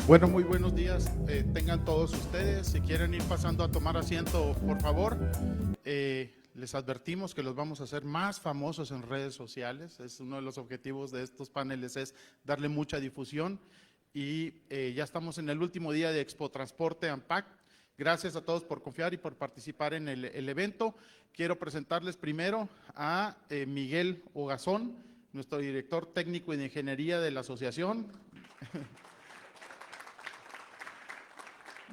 Bueno, muy buenos días. Tengan todos ustedes. Si quieren ir pasando a tomar asiento, por favor. Les advertimos que los vamos a hacer más famosos en redes sociales. Es uno de los objetivos de estos paneles, es darle mucha difusión. Y ya estamos en el último día de Expo Transporte AMPAC. Gracias a todos por confiar y por participar en el evento. Quiero presentarles primero a Miguel Ogazón, nuestro director técnico de ingeniería de la asociación.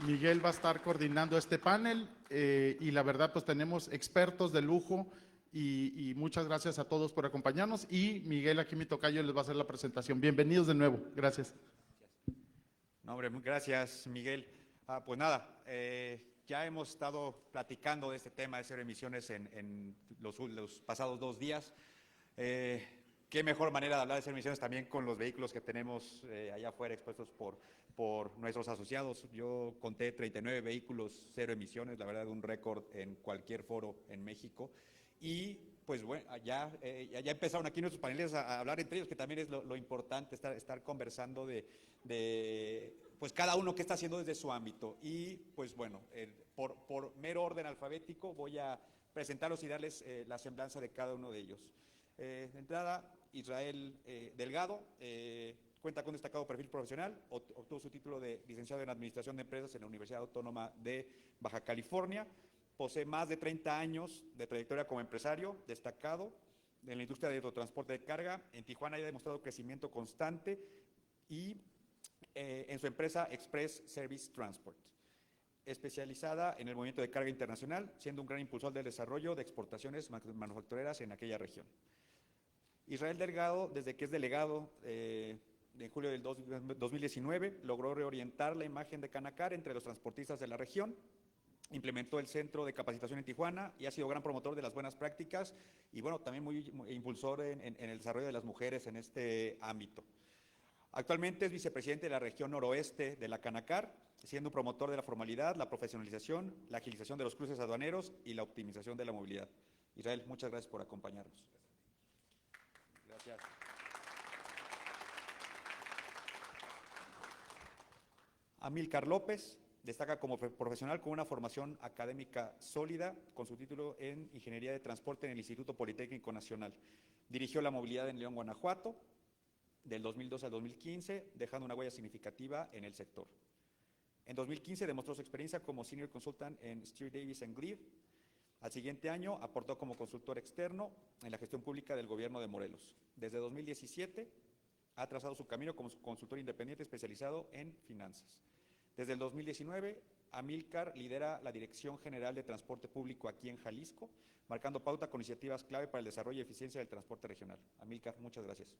Miguel va a estar coordinando este panel y la verdad pues tenemos expertos de lujo y muchas gracias a todos por acompañarnos y Miguel, aquí mi tocayo, les va a hacer la presentación. Bienvenidos de nuevo, gracias. No, hombre, gracias, Miguel. Pues nada, ya hemos estado platicando de este tema de cero emisiones en los pasados 2 días. Qué mejor manera de hablar de cero emisiones también con los vehículos que tenemos allá afuera expuestos por nuestros asociados. Yo conté 39 vehículos cero emisiones, la verdad un récord en cualquier foro en México. Y pues bueno, ya empezaron aquí nuestros paneles a hablar entre ellos, que también es lo importante, estar conversando de pues cada uno qué está haciendo desde su ámbito. Y pues bueno, por mero orden alfabético voy a presentarlos y darles la semblanza de cada uno de ellos. De entrada, Israel Delgado, cuenta con un destacado perfil profesional, obtuvo su título de licenciado en Administración de Empresas en la Universidad Autónoma de Baja California, posee más de 30 años de trayectoria como empresario destacado en la industria de autotransporte de carga. En Tijuana ha demostrado crecimiento constante y en su empresa Express Service Transport, especializada en el movimiento de carga internacional, siendo un gran impulsor del desarrollo de exportaciones manufactureras en aquella región. Israel Delgado, desde que es delegado en julio del 2019, logró reorientar la imagen de Canacar entre los transportistas de la región, implementó el centro de capacitación en Tijuana y ha sido gran promotor de las buenas prácticas y bueno, también muy impulsor en el desarrollo de las mujeres en este ámbito. Actualmente es vicepresidente de la región noroeste de la Canacar, siendo un promotor de la formalidad, la profesionalización, la agilización de los cruces aduaneros y la optimización de la movilidad. Israel, muchas gracias por acompañarnos. Gracias. Amílcar López destaca como profesional con una formación académica sólida, con su título en Ingeniería de Transporte en el Instituto Politécnico Nacional. Dirigió la movilidad en León, Guanajuato, del 2002 al 2015, dejando una huella significativa en el sector. En 2015 demostró su experiencia como Senior Consultant en Steer Davis & Gleave. Al siguiente año aportó como consultor externo en la gestión pública del gobierno de Morelos. Desde 2017 ha trazado su camino como consultor independiente especializado en finanzas. Desde el 2019, Amílcar lidera la Dirección General de Transporte Público aquí en Jalisco, marcando pauta con iniciativas clave para el desarrollo y eficiencia del transporte regional. Amílcar, muchas gracias.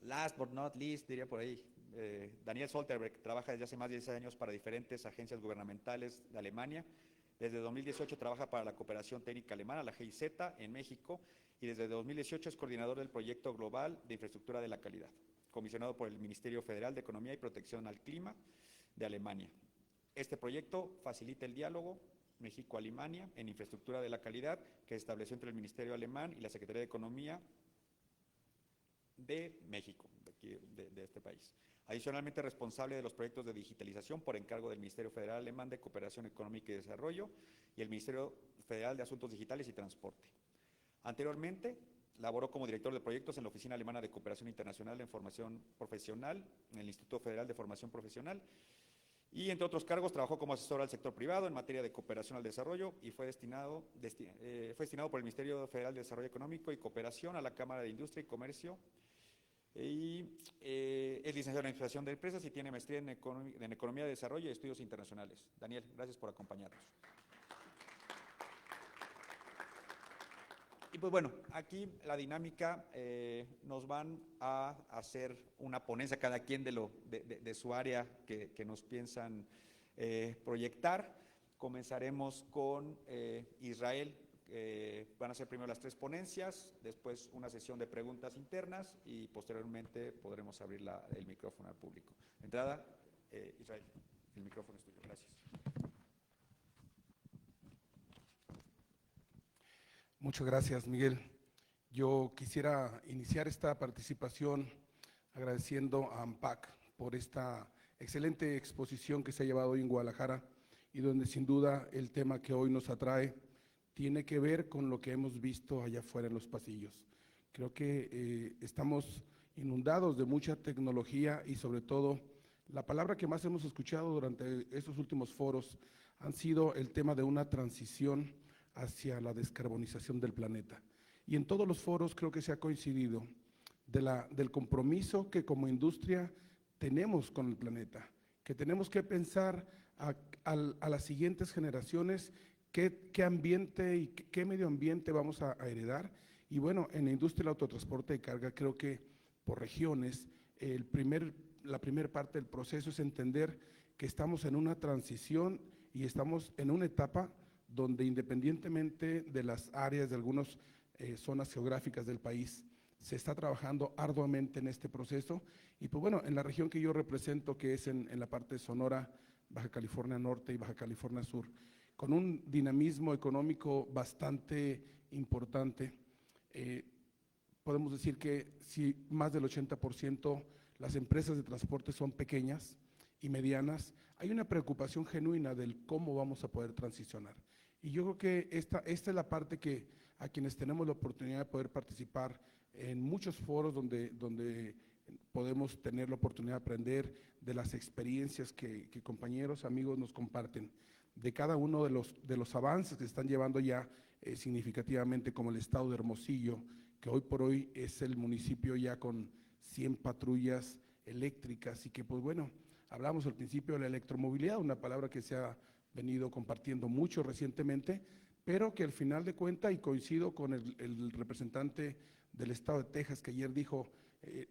Last but not least, diría por ahí, Daniel Solterberg trabaja desde hace más de 10 años para diferentes agencias gubernamentales de Alemania. Desde 2018 trabaja para la Cooperación Técnica Alemana, la GIZ, en México, y desde 2018 es coordinador del Proyecto Global de Infraestructura de la Calidad, comisionado por el Ministerio Federal de Economía y Protección al Clima de Alemania. Este proyecto facilita el diálogo México-Alemania en infraestructura de la calidad que se estableció entre el Ministerio Alemán y la Secretaría de Economía de México, de este país. Adicionalmente, responsable de los proyectos de digitalización por encargo del Ministerio Federal Alemán de Cooperación Económica y Desarrollo y el Ministerio Federal de Asuntos Digitales y Transporte. Anteriormente, laboró como director de proyectos en la Oficina Alemana de Cooperación Internacional en Formación Profesional, en el Instituto Federal de Formación Profesional, y entre otros cargos trabajó como asesor al sector privado en materia de cooperación al desarrollo y fue destinado por el Ministerio Federal de Desarrollo Económico y Cooperación a la Cámara de Industria y Comercio. Y es licenciado en Administración de Empresas y tiene maestría en Economía de Desarrollo y Estudios Internacionales. Daniel, gracias por acompañarnos. Y pues bueno, aquí la dinámica, nos van a hacer una ponencia cada quien de su área que nos piensan proyectar. Comenzaremos con Israel. Van a ser primero las 3 ponencias, después una sesión de preguntas internas y posteriormente podremos abrir el micrófono al público. De entrada, Israel, el micrófono es tuyo. Gracias. Muchas gracias, Miguel. Yo quisiera iniciar esta participación agradeciendo a AMPAC por esta excelente exposición que se ha llevado hoy en Guadalajara y donde sin duda el tema que hoy nos atrae tiene que ver con lo que hemos visto allá afuera en los pasillos. Creo que estamos inundados de mucha tecnología y sobre todo la palabra que más hemos escuchado durante estos últimos foros han sido el tema de una transición hacia la descarbonización del planeta. Y en todos los foros creo que se ha coincidido del compromiso que como industria tenemos con el planeta, que tenemos que pensar a las siguientes generaciones qué ambiente y qué medio ambiente vamos a heredar. Y bueno, en la industria del autotransporte de carga creo que por regiones, la primera parte del proceso es entender que estamos en una transición y estamos en una etapa donde independientemente de las áreas de algunas zonas geográficas del país, se está trabajando arduamente en este proceso. Y pues bueno, en la región que yo represento, que es en la parte de Sonora, Baja California Norte y Baja California Sur, con un dinamismo económico bastante importante, podemos decir que si más del 80% las empresas de transporte son pequeñas y medianas, hay una preocupación genuina del cómo vamos a poder transicionar. Y yo creo que esta es la parte que a quienes tenemos la oportunidad de poder participar en muchos foros donde podemos tener la oportunidad de aprender de las experiencias que compañeros, amigos nos comparten, de cada uno de los avances que se están llevando ya significativamente, como el estado de Hermosillo, que hoy por hoy es el municipio ya con 100 patrullas eléctricas y que pues bueno, hablamos al principio de la electromovilidad, una palabra que se ha venido compartiendo mucho recientemente, pero que al final de cuentas, y coincido con el representante del estado de Texas que ayer dijo,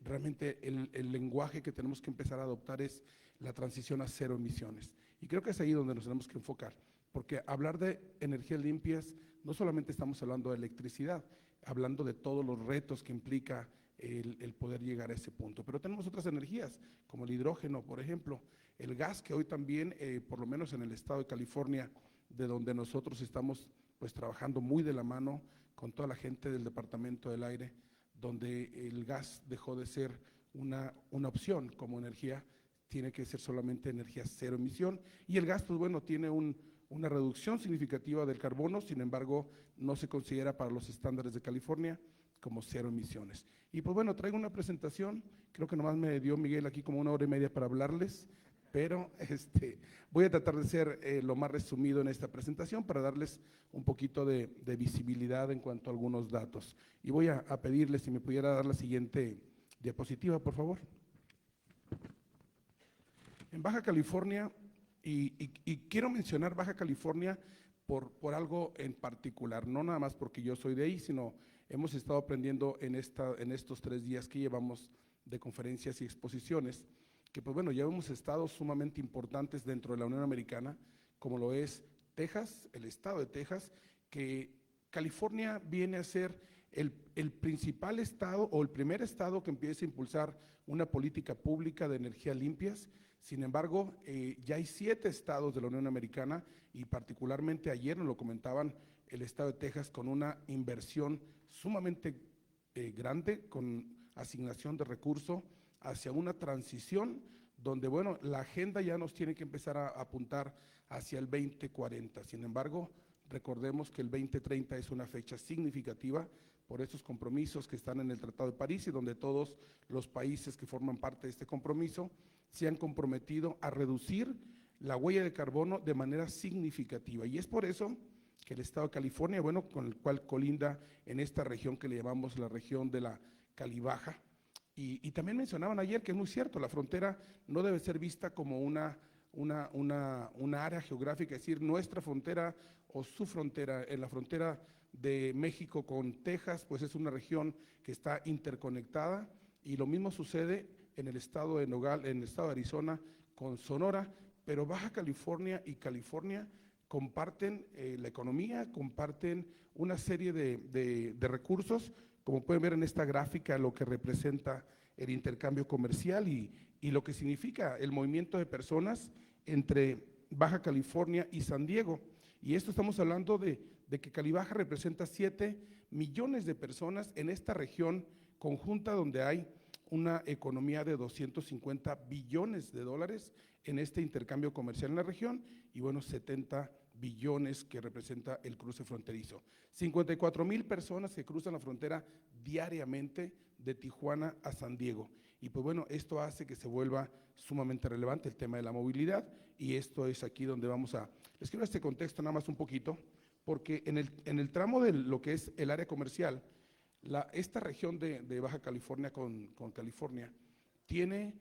realmente el lenguaje que tenemos que empezar a adoptar es la transición a cero emisiones. Y creo que es ahí donde nos tenemos que enfocar, porque hablar de energías limpias, no solamente estamos hablando de electricidad, hablando de todos los retos que implica el poder llegar a ese punto. Pero tenemos otras energías, como el hidrógeno, por ejemplo, el gas, que hoy también, por lo menos en el estado de California, de donde nosotros estamos pues trabajando muy de la mano con toda la gente del Departamento del Aire, donde el gas dejó de ser una opción como energía, tiene que ser solamente energía cero emisión, y el gas, pues bueno, tiene una reducción significativa del carbono, sin embargo, no se considera para los estándares de California como cero emisiones. Y pues bueno, traigo una presentación, creo que nomás me dio Miguel aquí como 1 hora y media para hablarles, pero voy a tratar de ser lo más resumido en esta presentación para darles un poquito de visibilidad en cuanto a algunos datos. Y voy a pedirles si me pudiera dar la siguiente diapositiva, por favor. En Baja California, y quiero mencionar Baja California por algo en particular, no nada más porque yo soy de ahí, sino hemos estado aprendiendo en estos 3 días que llevamos de conferencias y exposiciones, que pues bueno, ya hemos estado sumamente importantes dentro de la Unión Americana, como lo es Texas, el estado de Texas, que California viene a ser el principal estado o el primer estado que empieza a impulsar una política pública de energías limpias. Sin embargo, ya hay 7 estados de la Unión Americana y particularmente ayer nos lo comentaban el estado de Texas con una inversión sumamente grande, con asignación de recursos hacia una transición donde, bueno, la agenda ya nos tiene que empezar a apuntar hacia el 2040. Sin embargo, recordemos que el 2030 es una fecha significativa por estos compromisos que están en el Tratado de París y donde todos los países que forman parte de este compromiso se han comprometido a reducir la huella de carbono de manera significativa. Y es por eso que el estado de California, bueno, con el cual colinda en esta región que le llamamos la región de la Calibaja, y también mencionaban ayer que es muy cierto, la frontera no debe ser vista como una área geográfica, es decir, nuestra frontera o su frontera, en la frontera de México con Texas, pues es una región que está interconectada, y lo mismo sucede en el estado de Nogal, en el estado de Arizona con Sonora, pero Baja California y California comparten la economía, comparten una serie de recursos, como pueden ver en esta gráfica, lo que representa el intercambio comercial y lo que significa el movimiento de personas entre Baja California y San Diego. Y esto estamos hablando de que Calibaja representa 7 millones de personas en esta región conjunta donde hay una economía de 250 billones de dólares en este intercambio comercial en la región y bueno, 70 billones que representa el cruce fronterizo. 54,000 personas que cruzan la frontera diariamente de Tijuana a San Diego. Y pues bueno, esto hace que se vuelva sumamente relevante el tema de la movilidad y esto es aquí donde vamos a… Les quiero este contexto nada más un poquito, porque en el tramo de lo que es el área comercial, esta región de Baja California con California tiene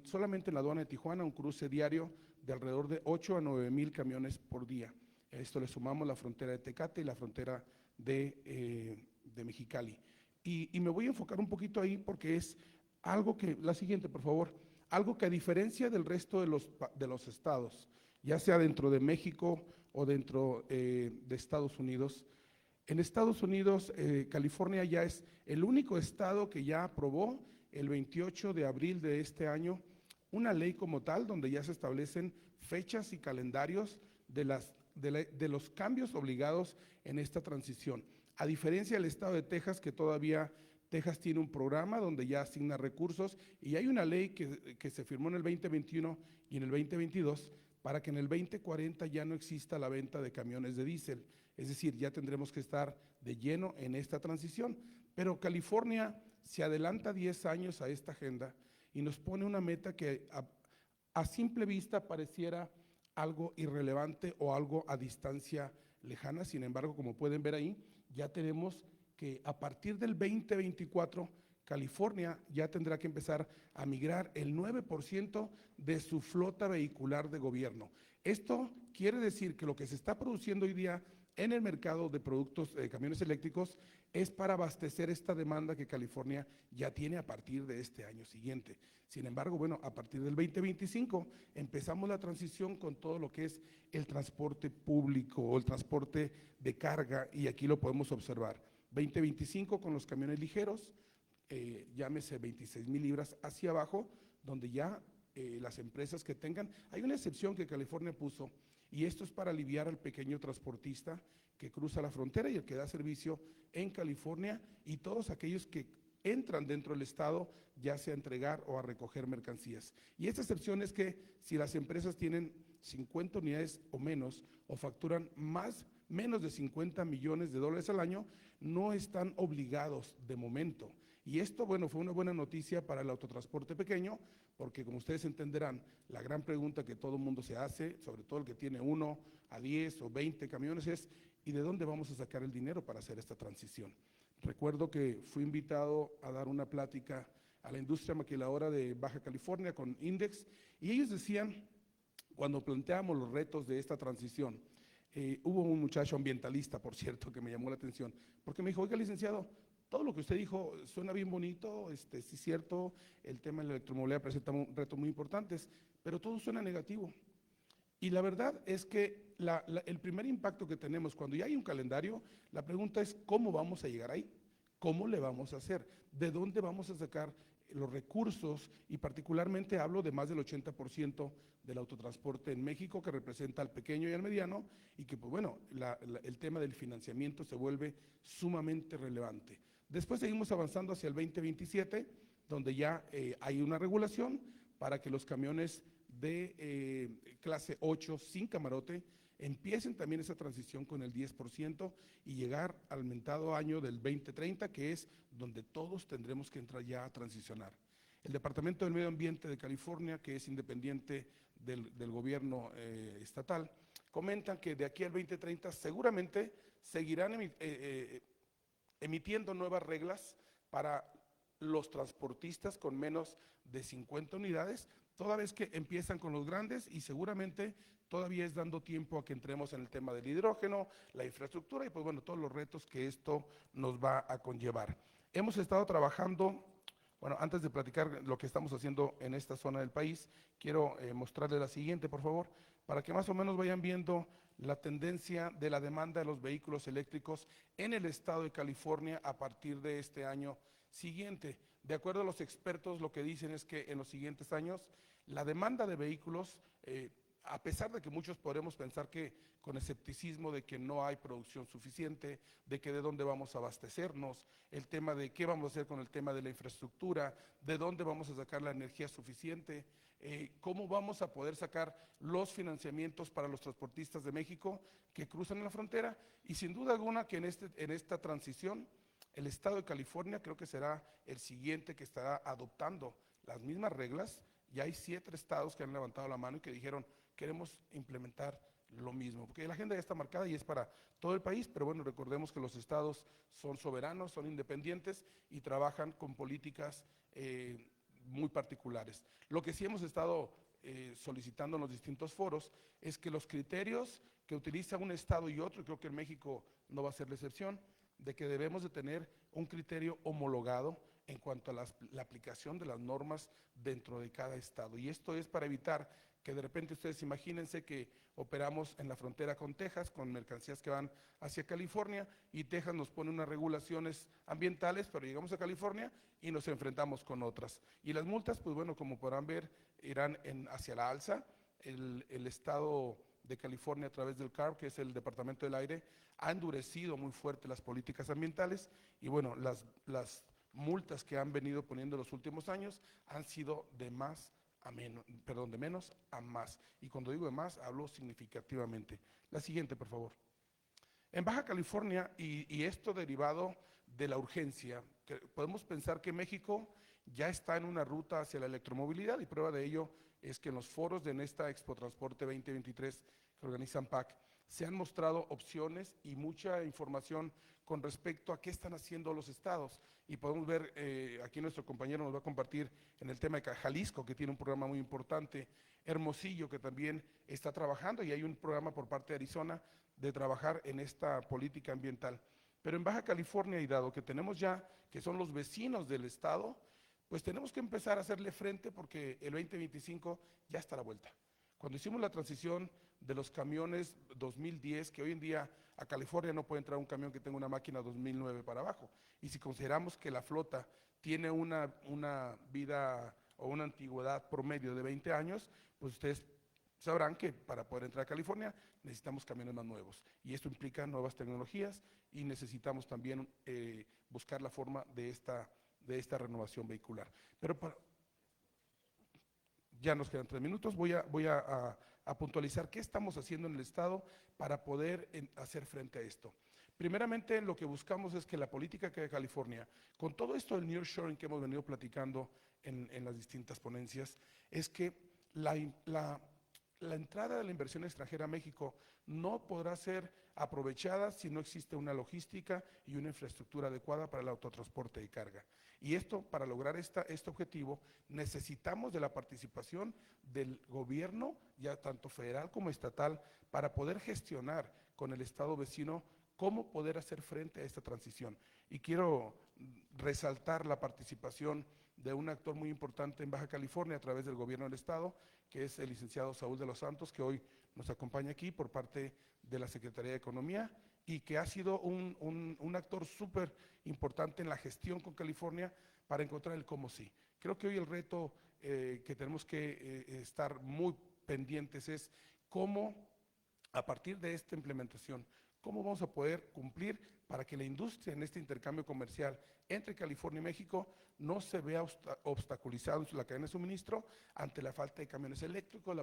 solamente en la aduana de Tijuana un cruce diario de alrededor de 8 a 9 mil camiones por día. A esto le sumamos la frontera de Tecate y la frontera de Mexicali. Y me voy a enfocar un poquito ahí porque es algo que, la siguiente por favor, algo que a diferencia del resto de los estados, ya sea dentro de México o dentro de Estados Unidos, en Estados Unidos, California ya es el único estado que ya aprobó el 28 de abril de este año una ley como tal donde ya se establecen fechas y calendarios de los cambios obligados en esta transición. A diferencia del estado de Texas, que todavía Texas tiene un programa donde ya asigna recursos y hay una ley que se firmó en el 2021 y en el 2022 para que en el 2040 ya no exista la venta de camiones de diésel. Es decir, ya tendremos que estar de lleno en esta transición. Pero California se adelanta 10 años a esta agenda y nos pone una meta que a simple vista pareciera algo irrelevante o algo a distancia lejana. Sin embargo, como pueden ver ahí, ya tenemos que a partir del 2024, California ya tendrá que empezar a migrar el 9% de su flota vehicular de gobierno. Esto quiere decir que lo que se está produciendo hoy día en el mercado de productos de camiones eléctricos es para abastecer esta demanda que California ya tiene a partir de este año siguiente. Sin embargo, bueno, a partir del 2025 empezamos la transición con todo lo que es el transporte público o el transporte de carga y aquí lo podemos observar. 2025 con los camiones ligeros, llámese 26,000 libras hacia abajo, donde ya las empresas que tengan, hay una excepción que California puso y esto es para aliviar al pequeño transportista que cruza la frontera y el que da servicio en California y todos aquellos que entran dentro del estado, ya sea a entregar o a recoger mercancías. Y esta excepción es que si las empresas tienen 50 unidades o menos o facturan menos de 50 millones de dólares al año, no están obligados de momento. Y esto, bueno, fue una buena noticia para el autotransporte pequeño, porque como ustedes entenderán, la gran pregunta que todo el mundo se hace, sobre todo el que tiene 1 a 10 o 20 camiones, es ¿y de dónde vamos a sacar el dinero para hacer esta transición? Recuerdo que fui invitado a dar una plática a la industria maquiladora de Baja California con Index, y ellos decían, cuando planteamos los retos de esta transición, hubo un muchacho ambientalista, por cierto, que me llamó la atención, porque me dijo, oiga, licenciado, todo lo que usted dijo suena bien bonito, sí es cierto, el tema de la electromovilidad presenta un reto muy importantes, pero todo suena negativo. Y la verdad es que el primer impacto que tenemos cuando ya hay un calendario, la pregunta es ¿cómo vamos a llegar ahí? ¿Cómo le vamos a hacer? ¿De dónde vamos a sacar los recursos? Y particularmente hablo de más del 80% del autotransporte en México, que representa al pequeño y al mediano, y que pues bueno, el tema del financiamiento se vuelve sumamente relevante. Después seguimos avanzando hacia el 2027, donde ya hay una regulación para que los camiones de clase 8 sin camarote empiecen también esa transición con el 10% y llegar al mentado año del 2030, que es donde todos tendremos que entrar ya a transicionar. El Departamento del Medio Ambiente de California, que es independiente del gobierno estatal, comentan que de aquí al 2030 seguramente seguirán emitiendo nuevas reglas para los transportistas con menos de 50 unidades, toda vez que empiezan con los grandes y seguramente todavía es dando tiempo a que entremos en el tema del hidrógeno, la infraestructura y pues bueno, todos los retos que esto nos va a conllevar. Hemos estado trabajando, bueno, antes de platicar lo que estamos haciendo en esta zona del país, quiero mostrarles la siguiente, por favor, para que más o menos vayan viendo la tendencia de la demanda de los vehículos eléctricos en el estado de California a partir de este año siguiente. De acuerdo a los expertos, lo que dicen es que en los siguientes años la demanda de vehículos a pesar de que muchos podremos pensar que con escepticismo de que no hay producción suficiente, de que de dónde vamos a abastecernos, el tema de qué vamos a hacer con el tema de la infraestructura, de dónde vamos a sacar la energía suficiente, cómo vamos a poder sacar los financiamientos para los transportistas de México que cruzan la frontera, y sin duda alguna que en esta transición el estado de California creo que será el siguiente que estará adoptando las mismas reglas. Ya hay 7 estados que han levantado la mano y que dijeron queremos implementar lo mismo, porque la agenda ya está marcada y es para todo el país, pero bueno, recordemos que los estados son soberanos, son independientes y trabajan con políticas muy particulares. Lo que sí hemos estado solicitando en los distintos foros es que los criterios que utiliza un estado y otro, y creo que en México no va a ser la excepción, de que debemos de tener un criterio homologado en cuanto a la aplicación de las normas dentro de cada estado. Y esto es para evitar que de repente ustedes imagínense que operamos en la frontera con Texas, con mercancías que van hacia California, y Texas nos pone unas regulaciones ambientales, pero llegamos a California y nos enfrentamos con otras. Y las multas, pues bueno, como podrán ver, irán hacia la alza. El estado de California a través del CARB, que es el Departamento del Aire, ha endurecido muy fuerte las políticas ambientales y bueno, las multas que han venido poniendo en los últimos años han sido de menos a más. Y cuando digo de más, hablo significativamente. La siguiente, por favor. En Baja California, y esto derivado de la urgencia, que podemos pensar que México ya está en una ruta hacia la electromovilidad, y prueba de ello es que en los foros de esta Expo Transporte 2023 que organiza ANPAC se han mostrado opciones y mucha información con respecto a qué están haciendo los estados. Y podemos ver, aquí nuestro compañero nos va a compartir en el tema de Jalisco, que tiene un programa muy importante, Hermosillo, que también está trabajando, y hay un programa por parte de Arizona de trabajar en esta política ambiental. Pero en Baja California, y dado que tenemos ya, que son los vecinos del estado, pues tenemos que empezar a hacerle frente porque el 2025 ya está a la vuelta. Cuando hicimos la transición de los camiones 2010, que hoy en día a California no puede entrar un camión que tenga una máquina 2009 para abajo, y si consideramos que la flota tiene una vida o una antigüedad promedio de 20 años, pues ustedes sabrán que para poder entrar a California necesitamos camiones más nuevos, y esto implica nuevas tecnologías y necesitamos también buscar la forma de esta renovación vehicular. Pero ya nos quedan 3 minutos, voy a puntualizar qué estamos haciendo en el estado para poder hacer frente a esto. Primeramente, lo que buscamos es que la política que de California, con todo esto del nearshoring que hemos venido platicando en las distintas ponencias, es que la entrada de la inversión extranjera a México no podrá ser aprovechada si no existe una logística y una infraestructura adecuada para el autotransporte de carga. Y esto, para lograr este objetivo, necesitamos de la participación del gobierno, ya tanto federal como estatal, para poder gestionar con el estado vecino cómo poder hacer frente a esta transición. Y quiero resaltar la participación de un actor muy importante en Baja California a través del gobierno del estado, que es el licenciado Saúl de los Santos, que hoy nos acompaña aquí por parte de la Secretaría de Economía, y que ha sido un actor súper importante en la gestión con California para encontrar el cómo sí. Creo que hoy el reto que tenemos que estar muy pendientes es cómo, a partir de esta implementación, cómo vamos a poder cumplir para que la industria en este intercambio comercial entre California y México no se vea obstaculizado en la cadena de suministro ante la falta de camiones eléctricos,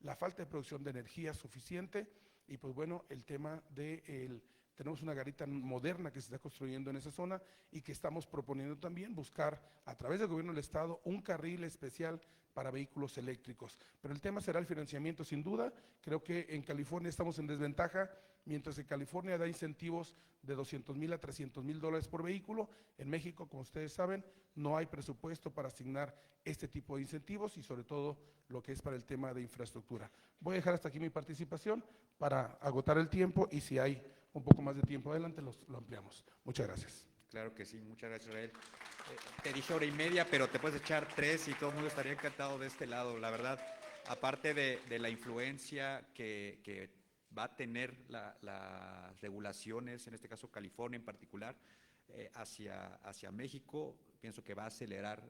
la falta de producción de energía suficiente, y pues bueno, el tema tenemos una garita moderna que se está construyendo en esa zona y que estamos proponiendo también buscar a través del gobierno del estado un carril especial para vehículos eléctricos. Pero el tema será el financiamiento, sin duda. Creo que en California estamos en desventaja, mientras que California da incentivos de $200,000 a $300,000 por vehículo. En México, como ustedes saben, no hay presupuesto para asignar este tipo de incentivos y sobre todo lo que es para el tema de infraestructura. Voy a dejar hasta aquí mi participación para agotar el tiempo, y si hay un poco más de tiempo adelante lo ampliamos. Muchas gracias. Claro que sí, muchas gracias, Israel. Te dije 1:30, pero te puedes echar 3 y todo el mundo estaría encantado de este lado. La verdad, aparte de la influencia que va a tener las regulaciones, en este caso California en particular, hacia México. Pienso que va a acelerar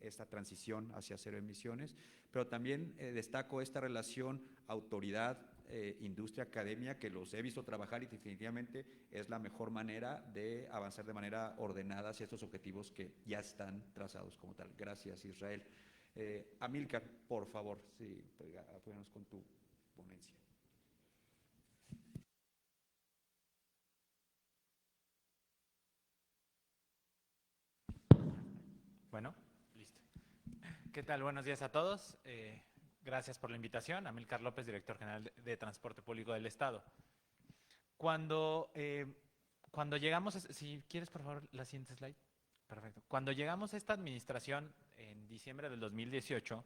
esta transición hacia cero emisiones, pero también destaco esta relación autoridad, industria, academia, que los he visto trabajar y definitivamente es la mejor manera de avanzar de manera ordenada hacia estos objetivos que ya están trazados como tal. Gracias, Israel. Amílcar, por favor, sí, apóyanos con tu ponencia. Bueno, listo. ¿Qué tal? Buenos días a todos. Gracias por la invitación. Amílcar López, director general de Transporte Público del Estado. Cuando llegamos, si quieres por favor la siguiente slide. Perfecto. Cuando llegamos a esta administración en diciembre del 2018,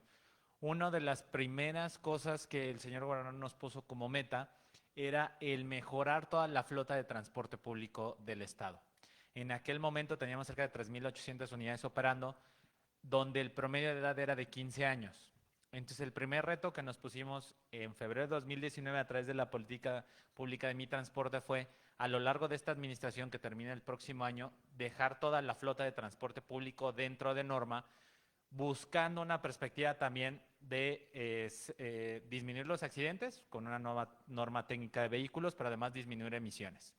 una de las primeras cosas que el señor gobernador nos puso como meta era el mejorar toda la flota de transporte público del Estado. En aquel momento teníamos cerca de 3,800 unidades operando, donde el promedio de edad era de 15 años. Entonces, el primer reto que nos pusimos en febrero de 2019 a través de la política pública de Mi Transporte fue, a lo largo de esta administración que termina el próximo año, dejar toda la flota de transporte público dentro de norma, buscando una perspectiva también de disminuir los accidentes con una nueva norma técnica de vehículos, pero además disminuir emisiones.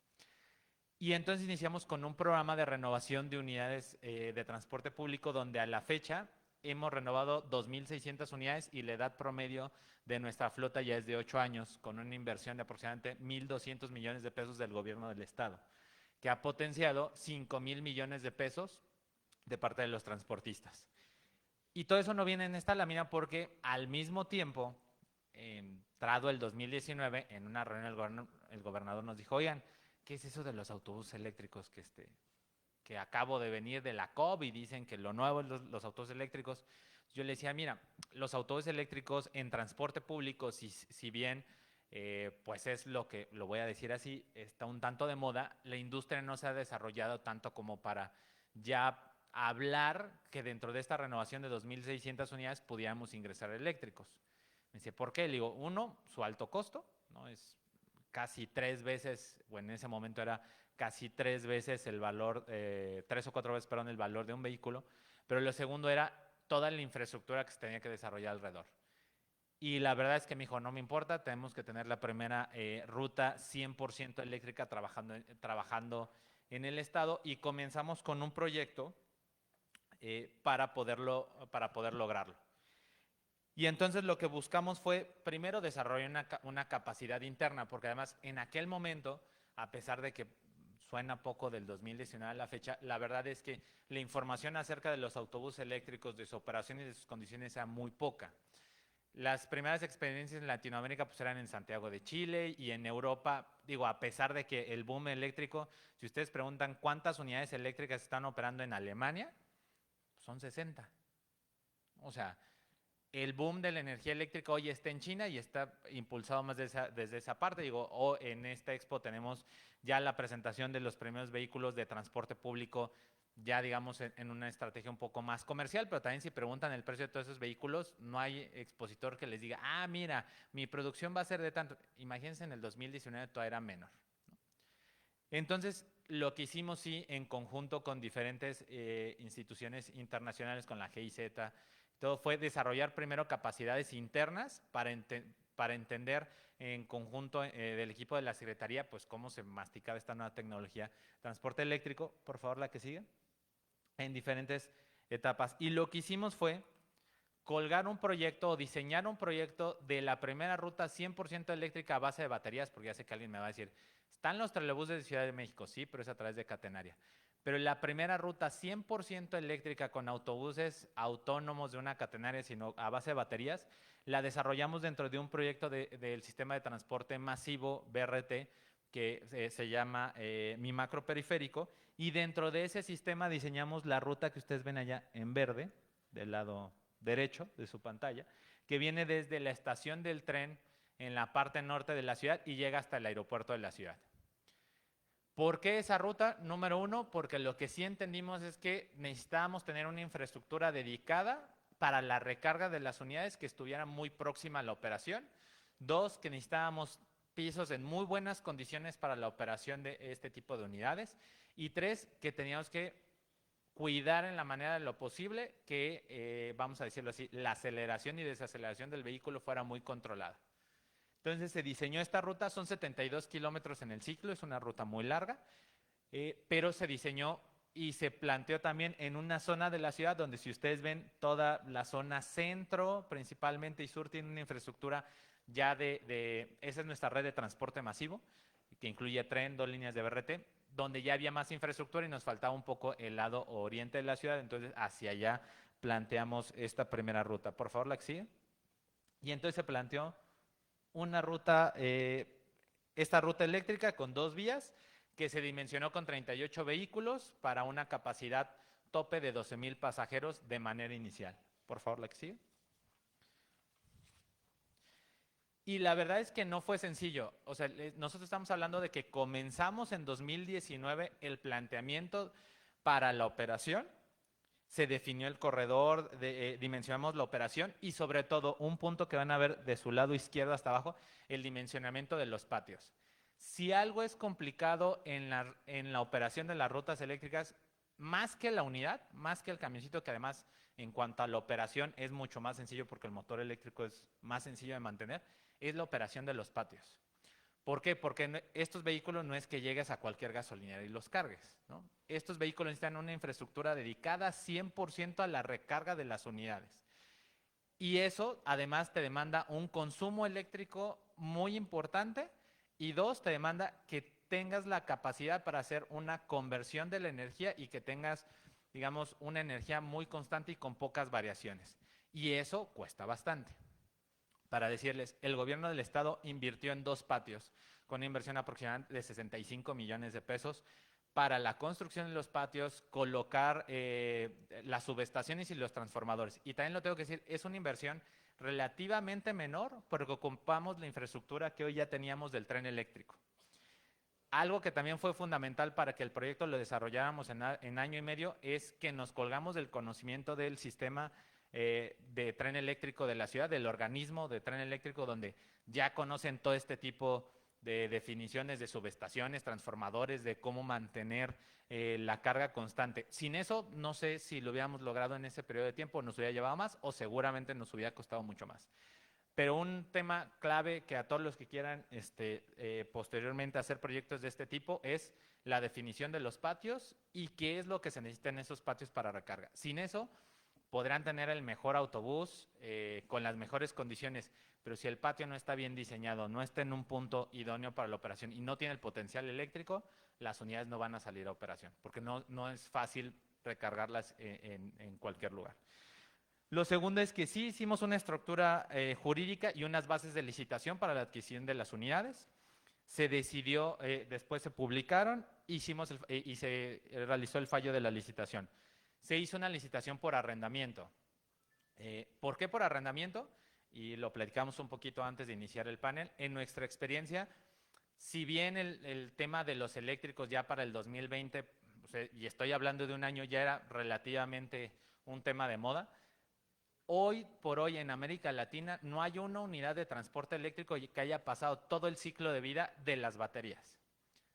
Y entonces iniciamos con un programa de renovación de unidades de transporte público, donde a la fecha hemos renovado 2,600 unidades y la edad promedio de nuestra flota ya es de 8 años, con una inversión de aproximadamente 1,200 millones de pesos del gobierno del Estado, que ha potenciado 5,000 millones de pesos de parte de los transportistas. Y todo eso no viene en esta lámina porque al mismo tiempo, entrado el 2019, en una reunión el gobernador nos dijo, oigan, ¿qué es eso de los autobuses eléctricos que acabo de venir de la COP y dicen que lo nuevo es los autobuses eléctricos? Yo le decía, mira, los autobuses eléctricos en transporte público, si bien pues es lo voy a decir así, está un tanto de moda, la industria no se ha desarrollado tanto como para ya hablar que dentro de esta renovación de 2,600 unidades pudiéramos ingresar eléctricos. Me dice, ¿por qué? Le digo, uno, su alto costo, ¿no? Es casi 3 veces, o en ese momento era casi 3 veces el valor, 3 o 4 veces, perdón, el valor de un vehículo. Pero lo segundo era toda la infraestructura que se tenía que desarrollar alrededor. Y la verdad es que me dijo, no me importa, tenemos que tener la primera ruta 100% eléctrica trabajando en el Estado, y comenzamos con un proyecto para poder lograrlo. Y entonces lo que buscamos fue, primero, desarrollar una capacidad interna, porque además en aquel momento, a pesar de que suena poco del 2019 a la fecha, la verdad es que la información acerca de los autobuses eléctricos, de su operación y de sus condiciones era muy poca. Las primeras experiencias en Latinoamérica pues eran en Santiago de Chile, y en Europa, digo, a pesar de que el boom eléctrico, si ustedes preguntan cuántas unidades eléctricas están operando en Alemania, son 60. O sea, el boom de la energía eléctrica hoy está en China y está impulsado más desde esa parte. Digo, en esta expo tenemos ya la presentación de los primeros vehículos de transporte público, ya digamos en una estrategia un poco más comercial, pero también si preguntan el precio de todos esos vehículos, no hay expositor que les diga, ah, mira, mi producción va a ser de tanto. Imagínense, en el 2019 todavía era menor, ¿no? Entonces, lo que hicimos, sí, en conjunto con diferentes instituciones internacionales, con la GIZ, todo fue desarrollar primero capacidades internas para entender en conjunto del equipo de la Secretaría, pues cómo se masticaba esta nueva tecnología. Transporte eléctrico, por favor, la que sigue, en diferentes etapas. Y lo que hicimos fue colgar un proyecto o diseñar un proyecto de la primera ruta 100% eléctrica a base de baterías, porque ya sé que alguien me va a decir, están los trolebuses de Ciudad de México, sí, pero es a través de catenaria. Pero la primera ruta 100% eléctrica con autobuses autónomos de una catenaria, sino a base de baterías, la desarrollamos dentro de un proyecto del sistema de transporte masivo BRT que se llama Mi Macro Periférico, y dentro de ese sistema diseñamos la ruta que ustedes ven allá en verde, del lado derecho de su pantalla, que viene desde la estación del tren en la parte norte de la ciudad y llega hasta el aeropuerto de la ciudad. ¿Por qué esa ruta? Número uno, porque lo que sí entendimos es que necesitábamos tener una infraestructura dedicada para la recarga de las unidades que estuviera muy próxima a la operación. Dos, que necesitábamos pisos en muy buenas condiciones para la operación de este tipo de unidades. Y 3, que teníamos que cuidar en la manera de lo posible que, vamos a decirlo así, la aceleración y desaceleración del vehículo fuera muy controlada. Entonces se diseñó esta ruta, son 72 kilómetros en el ciclo, es una ruta muy larga, pero se diseñó y se planteó también en una zona de la ciudad donde, si ustedes ven, toda la zona centro principalmente y sur tiene una infraestructura ya esa es nuestra red de transporte masivo, que incluye tren, 2 líneas de BRT, donde ya había más infraestructura y nos faltaba un poco el lado oriente de la ciudad, entonces hacia allá planteamos esta primera ruta. Por favor, la que sigue. Y entonces se planteó una ruta, esta ruta eléctrica con 2 vías, que se dimensionó con 38 vehículos para una capacidad tope de 12,000 pasajeros de manera inicial. Por favor, la que sigue. Y la verdad es que no fue sencillo. O sea, nosotros estamos hablando de que comenzamos en 2019 el planteamiento para la operación, se definió el corredor, dimensionamos la operación y sobre todo un punto que van a ver de su lado izquierdo hasta abajo, el dimensionamiento de los patios. Si algo es complicado en la operación de las rutas eléctricas, más que la unidad, más que el camioncito, que además en cuanto a la operación es mucho más sencillo porque el motor eléctrico es más sencillo de mantener, es la operación de los patios. ¿Por qué? Porque estos vehículos no es que llegues a cualquier gasolinera y los cargues, ¿no? Estos vehículos necesitan una infraestructura dedicada 100% a la recarga de las unidades. Y eso además te demanda un consumo eléctrico muy importante y 2, te demanda que tengas la capacidad para hacer una conversión de la energía y que tengas, digamos, una energía muy constante y con pocas variaciones. Y eso cuesta bastante. Para decirles, el gobierno del estado invirtió en 2 patios con una inversión aproximada de 65 millones de pesos para la construcción de los patios, colocar las subestaciones y los transformadores. Y también lo tengo que decir, es una inversión relativamente menor porque ocupamos la infraestructura que hoy ya teníamos del tren eléctrico. Algo que también fue fundamental para que el proyecto lo desarrolláramos en año y medio es que nos colgamos del conocimiento del sistema de tren eléctrico de la ciudad, del organismo de tren eléctrico, donde ya conocen todo este tipo de definiciones de subestaciones, transformadores, de cómo mantener la carga constante. Sin eso, no sé si lo hubiéramos logrado en ese periodo de tiempo, nos hubiera llevado más o seguramente nos hubiera costado mucho más. Pero un tema clave que a todos los que quieran posteriormente hacer proyectos de este tipo es la definición de los patios y qué es lo que se necesita en esos patios para recarga. Sin eso, podrán tener el mejor autobús con las mejores condiciones, pero si el patio no está bien diseñado, no está en un punto idóneo para la operación y no tiene el potencial eléctrico, las unidades no van a salir a operación, porque no es fácil recargarlas en cualquier lugar. Lo segundo es que sí hicimos una estructura jurídica y unas bases de licitación para la adquisición de las unidades. Se decidió, después se publicaron, y se realizó el fallo de la licitación. Se hizo una licitación por arrendamiento. ¿Por qué por arrendamiento? Y lo platicamos un poquito antes de iniciar el panel. En nuestra experiencia, si bien el tema de los eléctricos ya para el 2020, y estoy hablando de un año, ya era relativamente un tema de moda, hoy por hoy en América Latina no hay una unidad de transporte eléctrico que haya pasado todo el ciclo de vida de las baterías.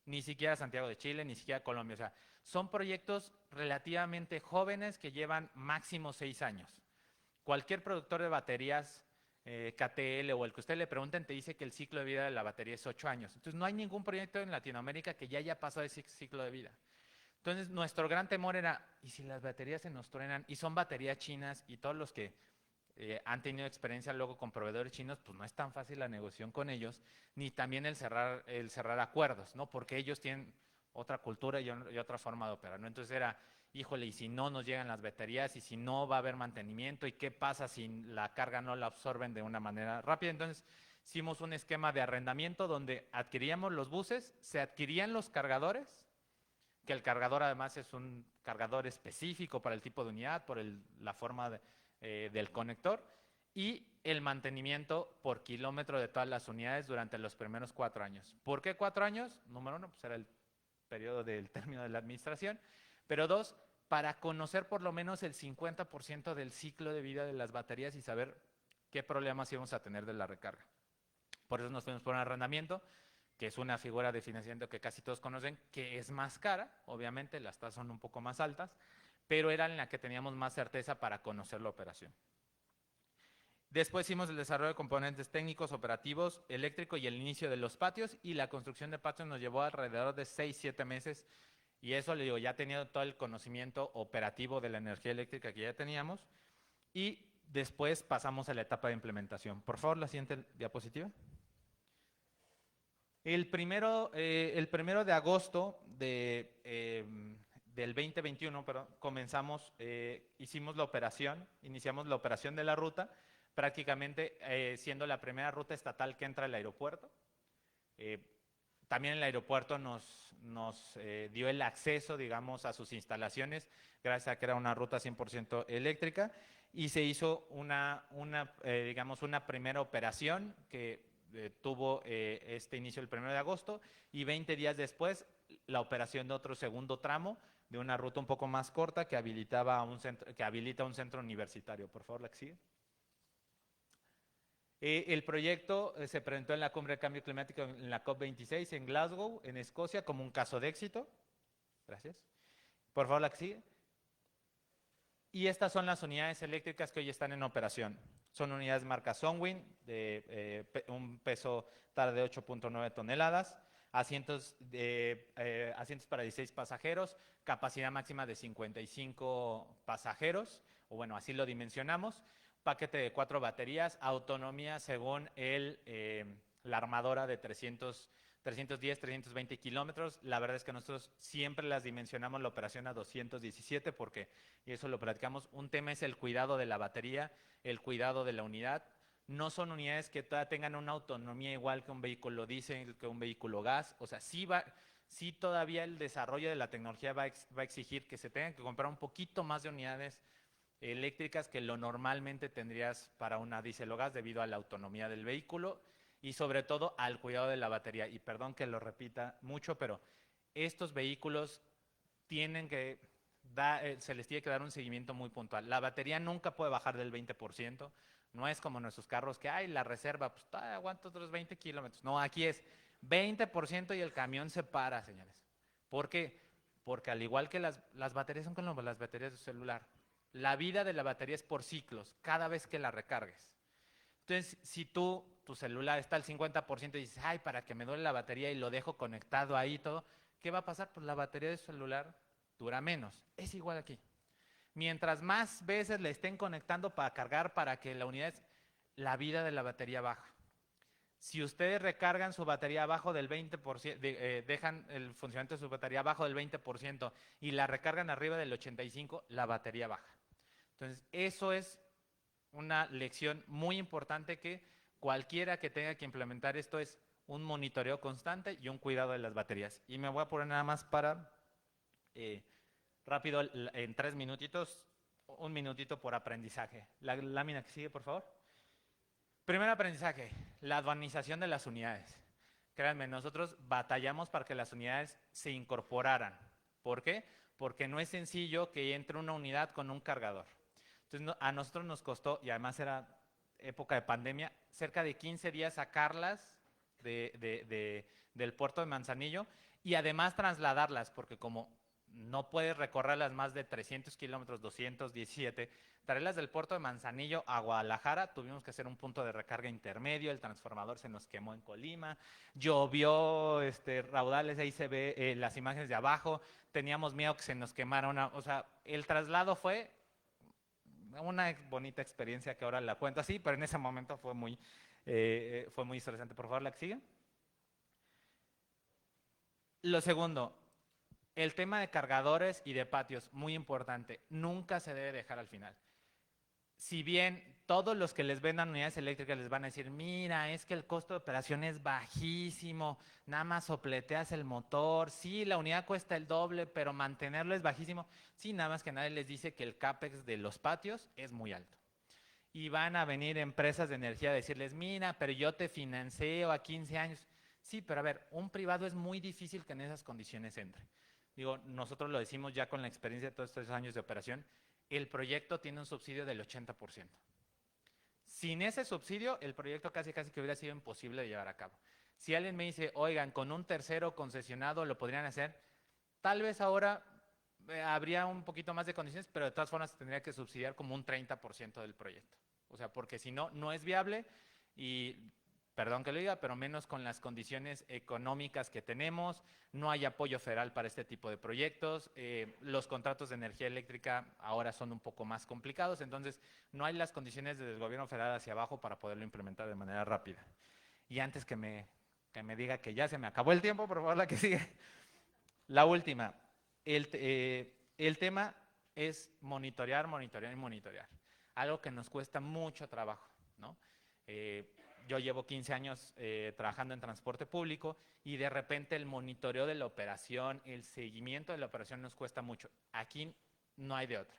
Ni siquiera Santiago de Chile, ni siquiera Colombia. O sea, son proyectos relativamente jóvenes que llevan máximo 6 años. Cualquier productor de baterías, KTL o el que usted le pregunten, te dice que el ciclo de vida de la batería es 8 años. Entonces, no hay ningún proyecto en Latinoamérica que ya haya pasado ese ciclo de vida. Entonces, nuestro gran temor era, ¿y si las baterías se nos truenan? Y son baterías chinas, y todos los que han tenido experiencia luego con proveedores chinos, pues no es tan fácil la negociación con ellos, ni también el cerrar acuerdos, ¿no? Porque ellos tienen otra cultura y otra forma de operar, ¿no? Entonces era, híjole, y si no nos llegan las baterías, y si no va a haber mantenimiento, y qué pasa si la carga no la absorben de una manera rápida. Entonces hicimos un esquema de arrendamiento donde adquiríamos los buses, se adquirían los cargadores, que el cargador además es un cargador específico para el tipo de unidad, por la forma del conector, y el mantenimiento por kilómetro de todas las unidades durante los primeros 4 años. ¿Por qué 4 años? Número 1, pues era el periodo del término de la administración, pero 2, para conocer por lo menos el 50% del ciclo de vida de las baterías y saber qué problemas íbamos a tener de la recarga. Por eso nos fuimos por un arrendamiento, que es una figura de financiamiento que casi todos conocen, que es más cara, obviamente las tasas son un poco más altas, pero era en la que teníamos más certeza para conocer la operación. Después hicimos el desarrollo de componentes técnicos, operativos, eléctrico y el inicio de los patios, y la construcción de patios nos llevó alrededor de 6-7 meses, y eso, le digo, ya teniendo todo el conocimiento operativo de la energía eléctrica que ya teníamos, y después pasamos a la etapa de implementación. Por favor, la siguiente diapositiva. El primero de agosto del 2021, comenzamos, hicimos la operación, iniciamos la operación de la ruta, prácticamente siendo la primera ruta estatal que entra al aeropuerto. También el aeropuerto nos dio el acceso, digamos, a sus instalaciones, gracias a que era una ruta 100% eléctrica, y se hizo digamos, una primera operación que tuvo este inicio el 1 de agosto, y 20 días después la operación de otro segundo tramo de una ruta un poco más corta que habilita un centro universitario. Por favor, la que sigue. El proyecto se presentó en la Cumbre de Cambio Climático en la COP26 en Glasgow, en Escocia, como un caso de éxito. Gracias. Por favor, la que sigue. Y estas son las unidades eléctricas que hoy están en operación. Son unidades marca Sunwind, de un peso total de 8.9 toneladas, asientos para 16 pasajeros, capacidad máxima de 55 pasajeros, o bueno, así lo dimensionamos. Paquete de 4 baterías, autonomía según la armadora de 310, 320 kilómetros. La verdad es que nosotros siempre las dimensionamos la operación a 217 porque, y eso lo platicamos, un tema es el cuidado de la batería, el cuidado de la unidad. No son unidades que todavía tengan una autonomía igual que un vehículo diésel, que un vehículo gas. O sea, sí todavía el desarrollo de la tecnología va a exigir que se tengan que comprar un poquito más de unidades eléctricas que lo normalmente tendrías para una diésel o gas debido a la autonomía del vehículo y sobre todo al cuidado de la batería. Y perdón que lo repita mucho, pero estos vehículos se les tiene que dar un seguimiento muy puntual. La batería nunca puede bajar del 20%, no es como nuestros carros que hay la reserva, pues aguanta otros 20 kilómetros. No, aquí es 20% y el camión se para, señores. ¿Por qué? Porque al igual que las baterías son como las baterías de celular, la vida de la batería es por ciclos, cada vez que la recargues. Entonces, si tu celular está al 50% y dices, ay, para que me duele la batería y lo dejo conectado ahí y todo, ¿qué va a pasar? Pues la batería de su celular dura menos. Es igual aquí. Mientras más veces le estén conectando para cargar, para que la vida de la batería baja. Si ustedes recargan su batería abajo del 20%, dejan el funcionamiento de su batería abajo del 20% y la recargan arriba del 85%, la batería baja. Entonces, eso es una lección muy importante que cualquiera que tenga que implementar esto es un monitoreo constante y un cuidado de las baterías. Y me voy a poner nada más para, rápido, en 3 minutitos, 1 minutito por aprendizaje. La lámina que sigue, por favor. Primer aprendizaje, la aduanización de las unidades. Créanme, nosotros batallamos para que las unidades se incorporaran. ¿Por qué? Porque no es sencillo que entre una unidad con un cargador. Entonces, a nosotros nos costó, y además era época de pandemia, cerca de 15 días sacarlas del puerto de Manzanillo y además trasladarlas, porque como no puedes recorrerlas más de 300 kilómetros, 217, traerlas del puerto de Manzanillo a Guadalajara, tuvimos que hacer un punto de recarga intermedio, el transformador se nos quemó en Colima, llovió raudales, ahí se ve las imágenes de abajo, teníamos miedo que se nos quemara o sea, el traslado fue una bonita experiencia que ahora la cuento así, pero en ese momento fue muy estresante. Por favor, la que sigue. Lo segundo, el tema de cargadores y de patios, muy importante, nunca se debe dejar al final. Si bien todos los que les vendan unidades eléctricas les van a decir, mira, es que el costo de operación es bajísimo, nada más sopleteas el motor, sí, la unidad cuesta el doble, pero mantenerlo es bajísimo. Sí, nada más que nadie les dice que el CAPEX de los patios es muy alto. Y van a venir empresas de energía a decirles, mira, pero yo te financio a 15 años. Sí, pero a ver, un privado es muy difícil que en esas condiciones entre. Digo, nosotros lo decimos ya con la experiencia de todos estos años de operación, el proyecto tiene un subsidio del 80%. Sin ese subsidio, el proyecto casi que hubiera sido imposible de llevar a cabo. Si alguien me dice, oigan, con un tercero concesionado lo podrían hacer, tal vez ahora habría un poquito más de condiciones, pero de todas formas se tendría que subsidiar como un 30% del proyecto. O sea, porque si no, no es viable y, perdón que lo diga, pero menos con las condiciones económicas que tenemos, no hay apoyo federal para este tipo de proyectos, los contratos de energía eléctrica ahora son un poco más complicados, entonces no hay las condiciones desde el gobierno federal hacia abajo para poderlo implementar de manera rápida. Y antes que me diga que ya se me acabó el tiempo, por favor, la que sigue. La última, el tema es monitorear, monitorear y monitorear. Algo que nos cuesta mucho trabajo, ¿no? Yo llevo 15 años trabajando en transporte público y de repente el monitoreo de la operación, el seguimiento de la operación nos cuesta mucho. Aquí no hay de otra.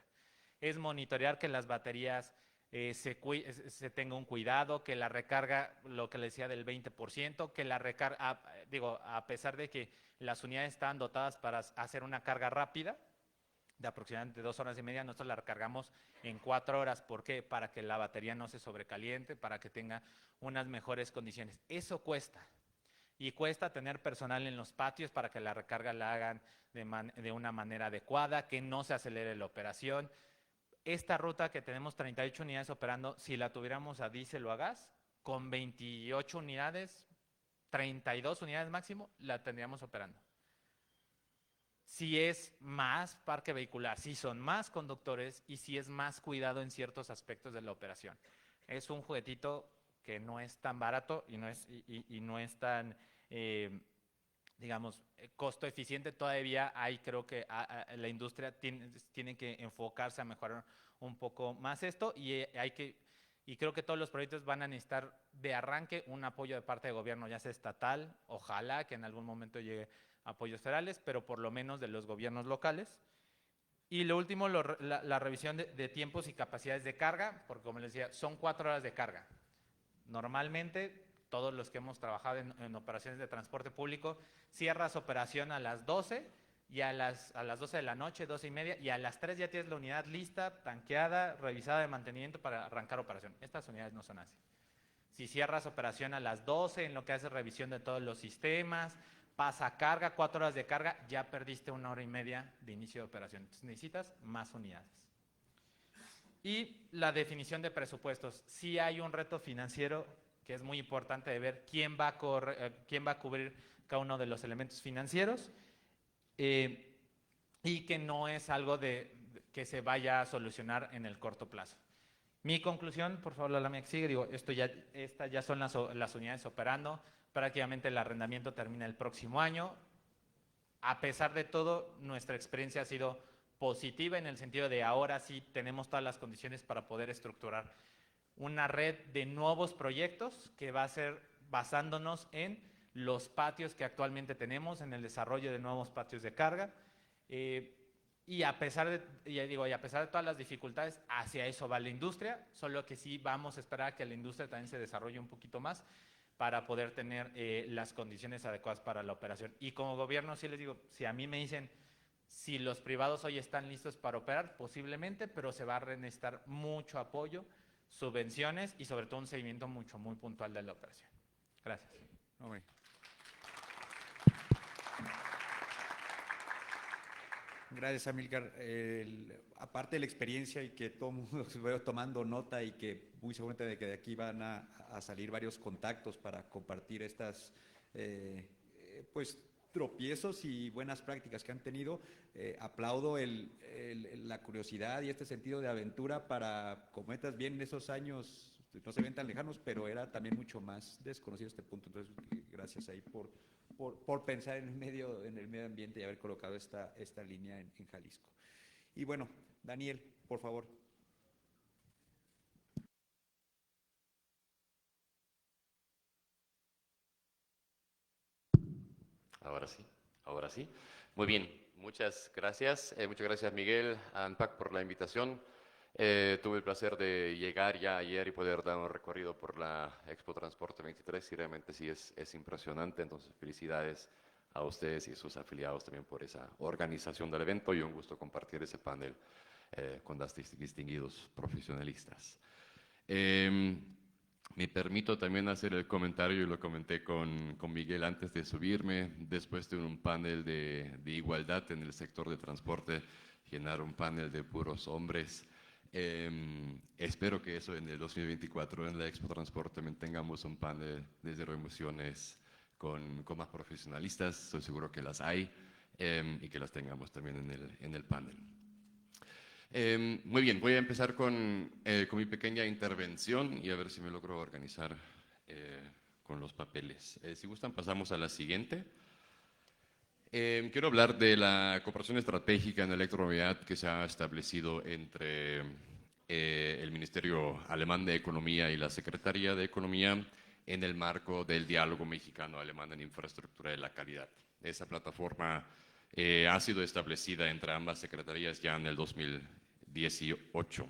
Es monitorear que las baterías se tenga un cuidado, que la recarga, lo que le decía del 20%, que la recarga, a pesar de que las unidades estaban dotadas para hacer una carga rápida, de aproximadamente 2 horas y media, nosotros la recargamos en 4 horas. ¿Por qué? Para que la batería no se sobrecaliente, para que tenga unas mejores condiciones. Eso cuesta. Y cuesta tener personal en los patios para que la recarga la hagan de una manera adecuada, que no se acelere la operación. Esta ruta que tenemos 38 unidades operando, si la tuviéramos a diésel o a gas, con 28 unidades, 32 unidades máximo, la tendríamos operando. Si es más parque vehicular, si son más conductores y si es más cuidado en ciertos aspectos de la operación. Es un juguetito que no es tan barato y no es tan, digamos, costo eficiente. Todavía hay, creo que la industria tiene que enfocarse a mejorar un poco más esto y creo que todos los proyectos van a necesitar de arranque un apoyo de parte del gobierno, ya sea estatal, ojalá que en algún momento llegue apoyos federales, pero por lo menos de los gobiernos locales. Y lo último, la revisión de tiempos y capacidades de carga, porque como les decía, son 4 horas de carga. Normalmente, todos los que hemos trabajado en operaciones de transporte público, cierras operación a las 12 y a las 12 de la noche, 12 y media, y a las 3 ya tienes la unidad lista, tanqueada, revisada de mantenimiento para arrancar operación. Estas unidades no son así. Si cierras operación a las 12, en lo que hace revisión de todos los sistemas, pasa carga, 4 horas de carga, ya perdiste 1 hora y media de inicio de operación. Entonces necesitas más unidades. Y la definición de presupuestos. Sí hay un reto financiero que es muy importante de ver quién va a cubrir cada uno de los elementos financieros y que no es algo que se vaya a solucionar en el corto plazo. Mi conclusión, por favor, la mía que sigue, estas ya son las unidades operando. Prácticamente el arrendamiento termina el próximo año. A pesar de todo, nuestra experiencia ha sido positiva en el sentido de ahora sí tenemos todas las condiciones para poder estructurar una red de nuevos proyectos que va a ser basándonos en los patios que actualmente tenemos, en el desarrollo de nuevos patios de carga. Y a pesar de todas las dificultades, hacia eso va la industria, solo que sí vamos a esperar a que la industria también se desarrolle un poquito más para poder tener las condiciones adecuadas para la operación. Y como gobierno, sí les digo, si a mí me dicen, si los privados hoy están listos para operar, posiblemente, pero se va a necesitar mucho apoyo, subvenciones y sobre todo un seguimiento muy puntual de la operación. Gracias. Hombre. Gracias, Amílcar. Aparte de la experiencia y que todo el mundo se vaya tomando nota y que muy seguramente de que de aquí van a salir varios contactos para compartir estas pues tropiezos y buenas prácticas que han tenido, aplaudo la curiosidad y este sentido de aventura para, como metas bien en esos años, no se ven tan lejanos, pero era también mucho más desconocido este punto. Entonces, gracias ahí por pensar en el medio ambiente y haber colocado esta línea en Jalisco. Y bueno, Daniel, por favor. Ahora sí. Muy bien, muchas gracias. Muchas gracias, Miguel, a ANPAC por la invitación. Tuve el placer de llegar ya ayer y poder dar un recorrido por la Expo Transporte 23 y realmente sí es impresionante. Entonces, felicidades a ustedes y sus afiliados también por esa organización del evento y un gusto compartir ese panel con los distinguidos profesionalistas. Me permito también hacer el comentario, y lo comenté con Miguel antes de subirme, después de un panel de igualdad en el sector de transporte, llenar un panel de puros hombres. Espero que eso en el 2024 en la Expo Transporte también tengamos un panel de cero emisiones con más profesionalistas, estoy seguro que las hay, y que las tengamos también en el panel. Muy bien, voy a empezar con mi pequeña intervención y a ver si me logro organizar con los papeles. Si gustan, pasamos a la siguiente. Quiero hablar de la cooperación estratégica en electromovilidad que se ha establecido entre el Ministerio Alemán de Economía y la Secretaría de Economía en el marco del diálogo mexicano-alemán en infraestructura de la calidad. Esa plataforma ha sido establecida entre ambas secretarías ya en el 2018.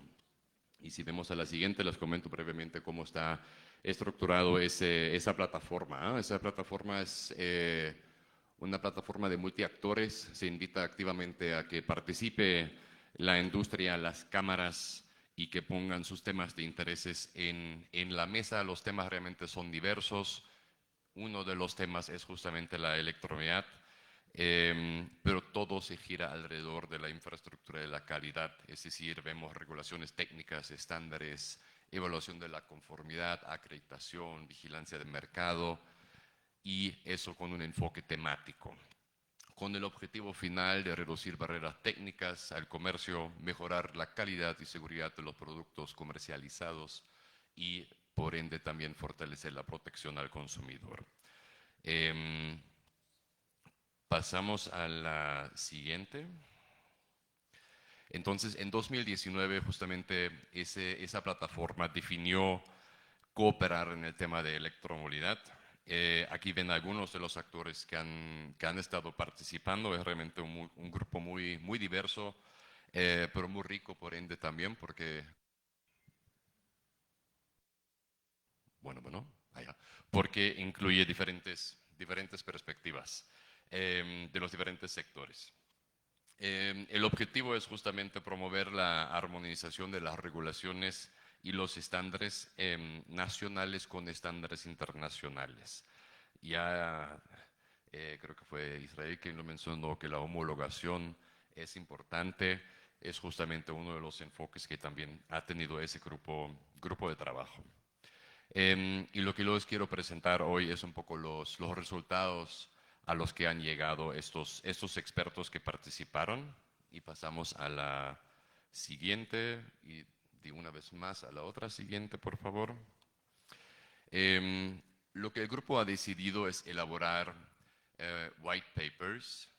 Y si vemos a la siguiente, les comento brevemente cómo está estructurado esa plataforma. Esa plataforma es una plataforma de multiactores. Se invita activamente a que participe la industria, las cámaras, y que pongan sus temas de intereses en la mesa. Los temas realmente son diversos. Uno de los temas es justamente la electromovilidad, pero todo se gira alrededor de la infraestructura de la calidad. Es decir, vemos regulaciones técnicas, estándares, evaluación de la conformidad, acreditación, vigilancia de mercado, y eso con un enfoque temático, con el objetivo final de reducir barreras técnicas al comercio, mejorar la calidad y seguridad de los productos comercializados y, por ende, también fortalecer la protección al consumidor. Pasamos a la siguiente. Entonces, en 2019, justamente esa plataforma definió cooperar en el tema de electromovilidad. Aquí ven algunos de los actores que han estado participando. Es realmente un grupo muy diverso, pero muy rico por ende también, porque, porque incluye diferentes perspectivas de los diferentes sectores. El objetivo es justamente promover la armonización de las regulaciones y los estándares nacionales con estándares internacionales. Ya creo que fue Israel quien lo mencionó, que la homologación es importante, es justamente uno de los enfoques que también ha tenido ese grupo de trabajo. Y lo que les quiero presentar hoy es un poco los resultados a los que han llegado estos expertos que participaron. Y pasamos a la siguiente, y de una vez más a la otra siguiente, por favor. Lo que el grupo ha decidido es elaborar white papers,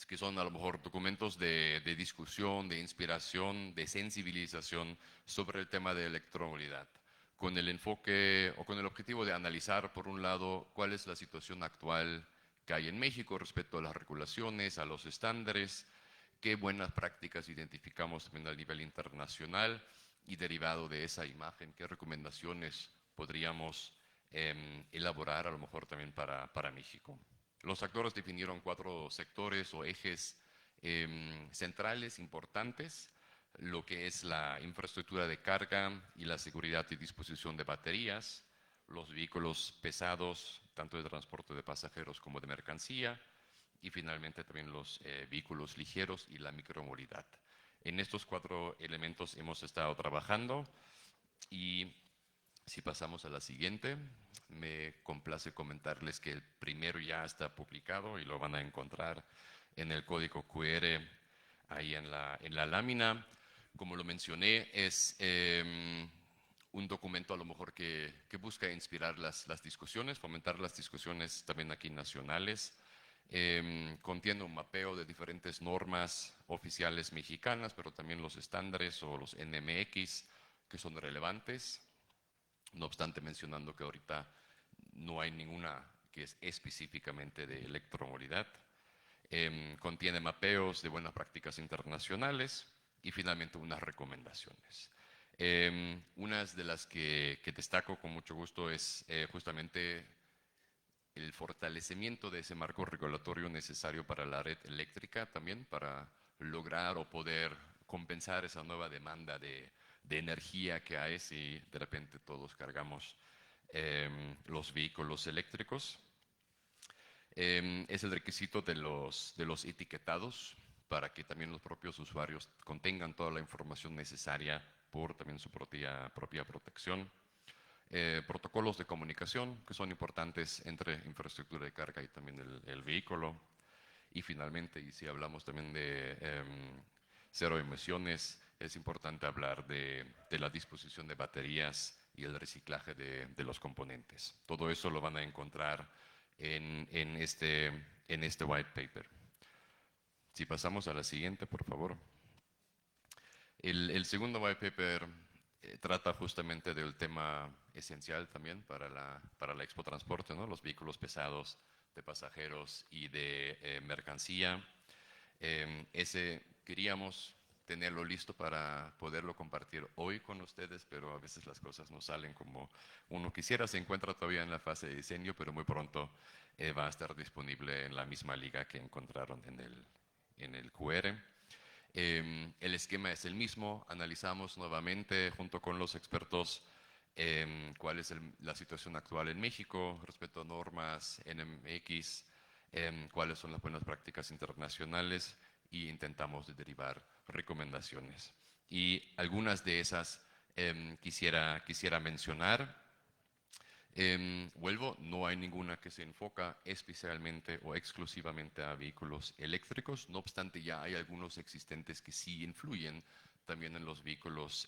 que son a lo mejor documentos de discusión, de inspiración, de sensibilización sobre el tema de electromovilidad, con el enfoque o con el objetivo de analizar, por un lado, cuál es la situación actual que hay en México respecto a las regulaciones, a los estándares, qué buenas prácticas identificamos también a nivel internacional, y derivado de esa imagen, qué recomendaciones podríamos elaborar a lo mejor también para México. Los actores definieron 4 sectores o ejes centrales importantes: lo que es la infraestructura de carga y la seguridad y disposición de baterías, los vehículos pesados, tanto de transporte de pasajeros como de mercancía, y finalmente también los vehículos ligeros y la micromovilidad. En estos 4 elementos hemos estado trabajando, y si pasamos a la siguiente, me complace comentarles que el primero ya está publicado y lo van a encontrar en el código QR ahí en la lámina. Como lo mencioné, es un documento a lo mejor que busca inspirar las discusiones, fomentar las discusiones también aquí nacionales. Contiene un mapeo de diferentes normas oficiales mexicanas, pero también los estándares o los NMX que son relevantes. No obstante, mencionando que ahorita no hay ninguna que es específicamente de electromovilidad. Contiene mapeos de buenas prácticas internacionales y finalmente unas recomendaciones. Unas de las que destaco con mucho gusto es justamente el fortalecimiento de ese marco regulatorio necesario para la red eléctrica, también para lograr o poder compensar esa nueva demanda de de energía que hay si de repente todos cargamos los vehículos eléctricos. Es el requisito de los etiquetados para que también los propios usuarios contengan toda la información necesaria por también su propia protección. Protocolos de comunicación que son importantes entre infraestructura de carga y también el vehículo. Y finalmente, y si hablamos también de cero emisiones, es importante hablar de la disposición de baterías y el reciclaje de los componentes. Todo eso lo van a encontrar en este white paper. Si pasamos a la siguiente, por favor. El segundo white paper trata justamente del tema esencial también para la Expo Transporte, ¿no? Los vehículos pesados de pasajeros y de mercancía. Ese queríamos tenerlo listo para poderlo compartir hoy con ustedes, pero a veces las cosas no salen como uno quisiera. Se encuentra todavía en la fase de diseño, pero muy pronto va a estar disponible en la misma liga que encontraron en el QR. El esquema es el mismo. Analizamos nuevamente junto con los expertos cuál es la situación actual en México respecto a normas NMX, cuáles son las buenas prácticas internacionales y intentamos derivar recomendaciones. Y algunas de esas quisiera mencionar. Vuelvo, no hay ninguna que se enfoca especialmente o exclusivamente a vehículos eléctricos, no obstante ya hay algunos existentes que sí influyen también en los vehículos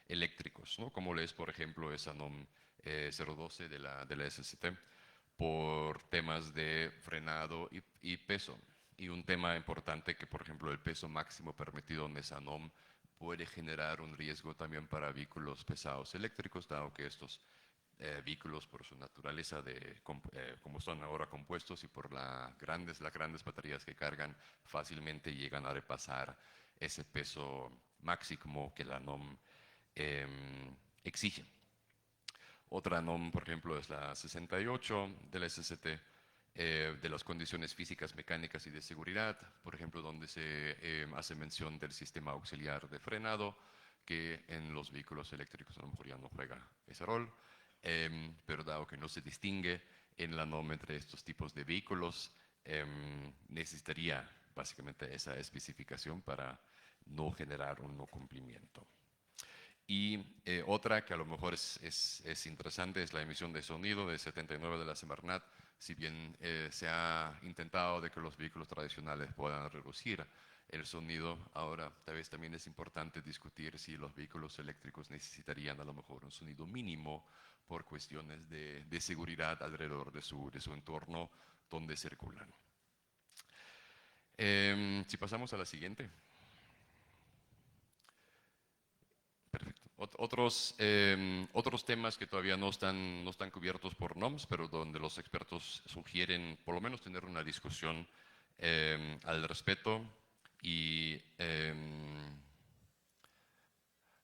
eléctricos, ¿no? Como es, por ejemplo, esa NOM 012 de la SCT, por temas de frenado y peso. Y un tema importante que, por ejemplo, el peso máximo permitido en esa NOM puede generar un riesgo también para vehículos pesados eléctricos, dado que estos vehículos por su naturaleza como son ahora compuestos y por las grandes baterías que cargan, fácilmente llegan a repasar ese peso máximo que la NOM exige. Otra NOM, por ejemplo, es la 68 de la SCT, de las condiciones físicas, mecánicas y de seguridad, por ejemplo, donde se hace mención del sistema auxiliar de frenado, que en los vehículos eléctricos a lo mejor ya no juega ese rol. Pero dado que no se distingue en la NOM entre estos tipos de vehículos, necesitaría básicamente esa especificación para no generar un no cumplimiento. Y otra que a lo mejor es interesante es la emisión de sonido de 79 de la Semarnat. Si bien se ha intentado de que los vehículos tradicionales puedan reducir el sonido, ahora tal vez también es importante discutir si los vehículos eléctricos necesitarían a lo mejor un sonido mínimo por cuestiones de seguridad alrededor de su entorno donde circulan. Si pasamos a la siguiente. Perfecto. Otros temas que todavía no están cubiertos por NOMS, pero donde los expertos sugieren por lo menos tener una discusión al respecto. Y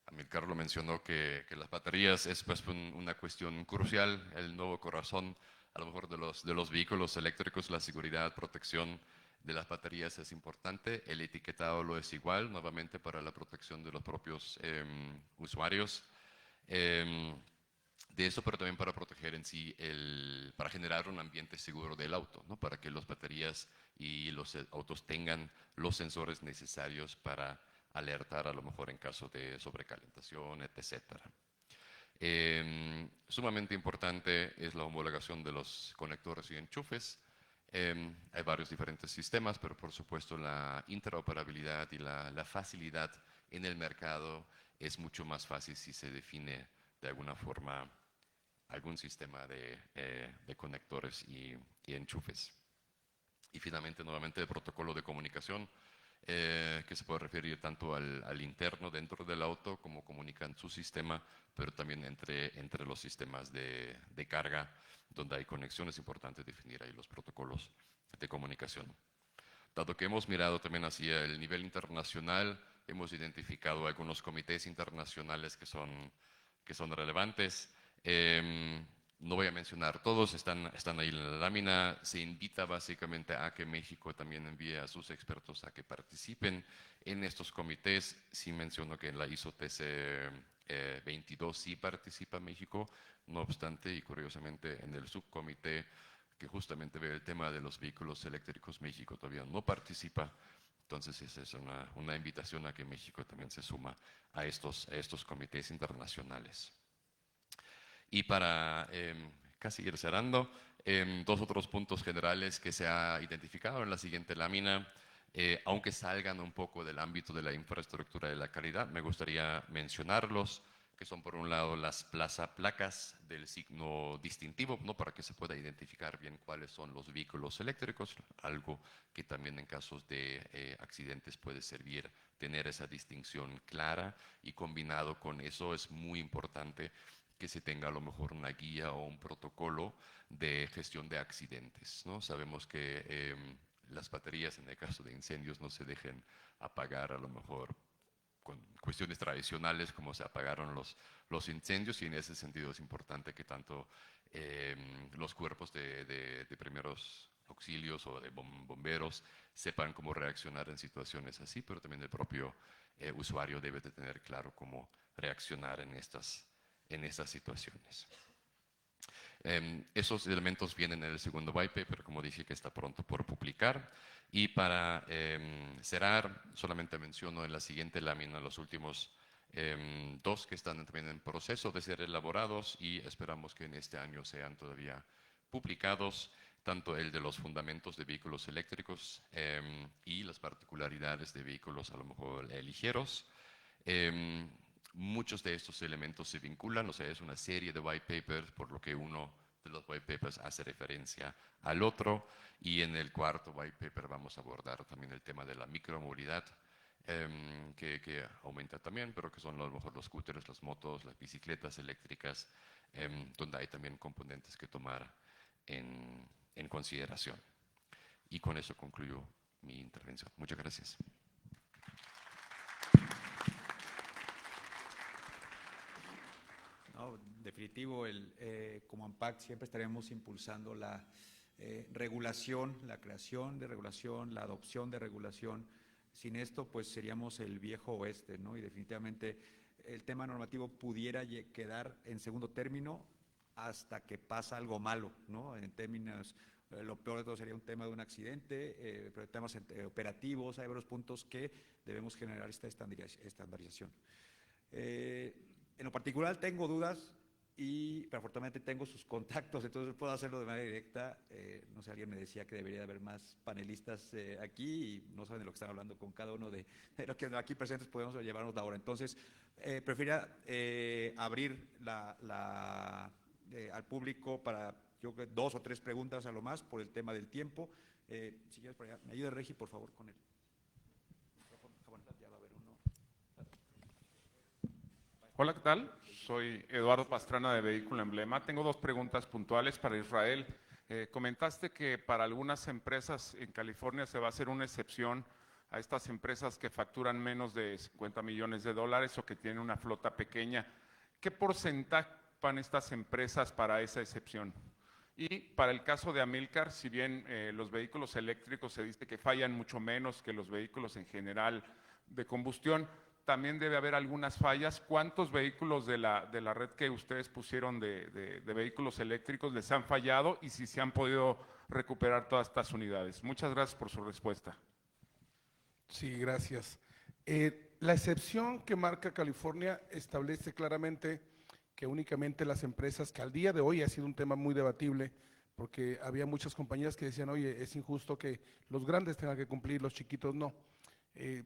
Amilcar lo mencionó que las baterías es pues una cuestión crucial, el nuevo corazón a lo mejor de los vehículos eléctricos. La seguridad, protección de las baterías es importante, el etiquetado lo es igual, nuevamente para la protección de los propios usuarios. De eso, pero también para proteger en sí, para generar un ambiente seguro del auto, ¿no? Para que las baterías y los autos tengan los sensores necesarios para alertar a lo mejor en caso de sobrecalentación, etc. Sumamente importante es la homologación de los conectores y enchufes. Hay varios diferentes sistemas, pero por supuesto la interoperabilidad y la facilidad en el mercado es mucho más fácil si se define de alguna forma algún sistema de conectores y enchufes. Y finalmente, nuevamente, el protocolo de comunicación, que se puede referir tanto al interno dentro del auto, como comunican su sistema, pero también entre los sistemas de carga, donde hay conexiones, importantes definir ahí los protocolos de comunicación. Dado que hemos mirado también hacia el nivel internacional, hemos identificado algunos comités internacionales que son relevantes. No voy a mencionar todos, están ahí en la lámina. Se invita básicamente a que México también envíe a sus expertos a que participen en estos comités. Sí menciono que en la ISO-TC 22 sí participa México, no obstante, y curiosamente en el subcomité que justamente ve el tema de los vehículos eléctricos, México todavía no participa. Entonces esa es una invitación a que México también se suma a estos comités internacionales. Y para casi ir cerrando, dos otros puntos generales que se ha identificado en la siguiente lámina, aunque salgan un poco del ámbito de la infraestructura de la calidad, me gustaría mencionarlos, que son por un lado las placas del signo distintivo, ¿no? Para que se pueda identificar bien cuáles son los vehículos eléctricos, algo que también en casos de accidentes puede servir tener esa distinción clara, y combinado con eso es muy importante que se tenga a lo mejor una guía o un protocolo de gestión de accidentes, ¿no? Sabemos que las baterías en el caso de incendios no se dejen apagar a lo mejor con cuestiones tradicionales como se apagaron los incendios, y en ese sentido es importante que tanto los cuerpos de primeros auxilios o de bomberos sepan cómo reaccionar en situaciones así, pero también el propio usuario debe de tener claro cómo reaccionar en estas situaciones. Esos elementos vienen en el segundo white paper, como dije, que está pronto por publicar. Y para cerrar, solamente menciono en la siguiente lámina los últimos dos que están también en proceso de ser elaborados y esperamos que en este año sean todavía publicados, tanto el de los fundamentos de vehículos eléctricos y las particularidades de vehículos a lo mejor ligeros. Muchos de estos elementos se vinculan, o sea, es una serie de white papers, por lo que uno de los white papers hace referencia al otro, y en el cuarto white paper vamos a abordar también el tema de la micromovilidad, que aumenta también, pero que son a lo mejor los scooters, las motos, las bicicletas eléctricas, donde hay también componentes que tomar en consideración. Y con eso concluyo mi intervención. Muchas gracias. No, definitivo, como ANPAC siempre estaremos impulsando la regulación, la creación de regulación, la adopción de regulación. Sin esto, pues seríamos el viejo oeste, ¿no? Y definitivamente el tema normativo pudiera quedar en segundo término hasta que pasa algo malo, ¿no? En términos, lo peor de todo sería un tema de un accidente, pero temas operativos, hay varios puntos que debemos generar esta estandarización. En lo particular tengo dudas, pero afortunadamente tengo sus contactos, entonces puedo hacerlo de manera directa. No sé, alguien me decía que debería haber más panelistas aquí y no saben de lo que están hablando con cada uno de los que aquí presentes, podemos llevarnos la hora. Entonces, preferiría abrir al público para, yo creo, 2 o 3 preguntas a lo más por el tema del tiempo. Si quieres, por allá, me ayuda Regi, por favor, con él. Hola, ¿qué tal? Soy Eduardo Pastrana de Vehículo Emblema. Tengo 2 preguntas puntuales para Israel. Comentaste que para algunas empresas en California se va a hacer una excepción a estas empresas que facturan menos de $50 millones o que tienen una flota pequeña. ¿Qué porcentaje van estas empresas para esa excepción? Y para el caso de Amilcar, si bien los vehículos eléctricos se dice que fallan mucho menos que los vehículos en general de combustión, también debe haber algunas fallas. ¿Cuántos vehículos de la red que ustedes pusieron de vehículos eléctricos les han fallado y si se han podido recuperar todas estas unidades? Muchas gracias por su respuesta. Sí, gracias. La excepción que marca California establece claramente que únicamente las empresas, que al día de hoy ha sido un tema muy debatible, porque había muchas compañías que decían, oye, es injusto que los grandes tengan que cumplir, los chiquitos no.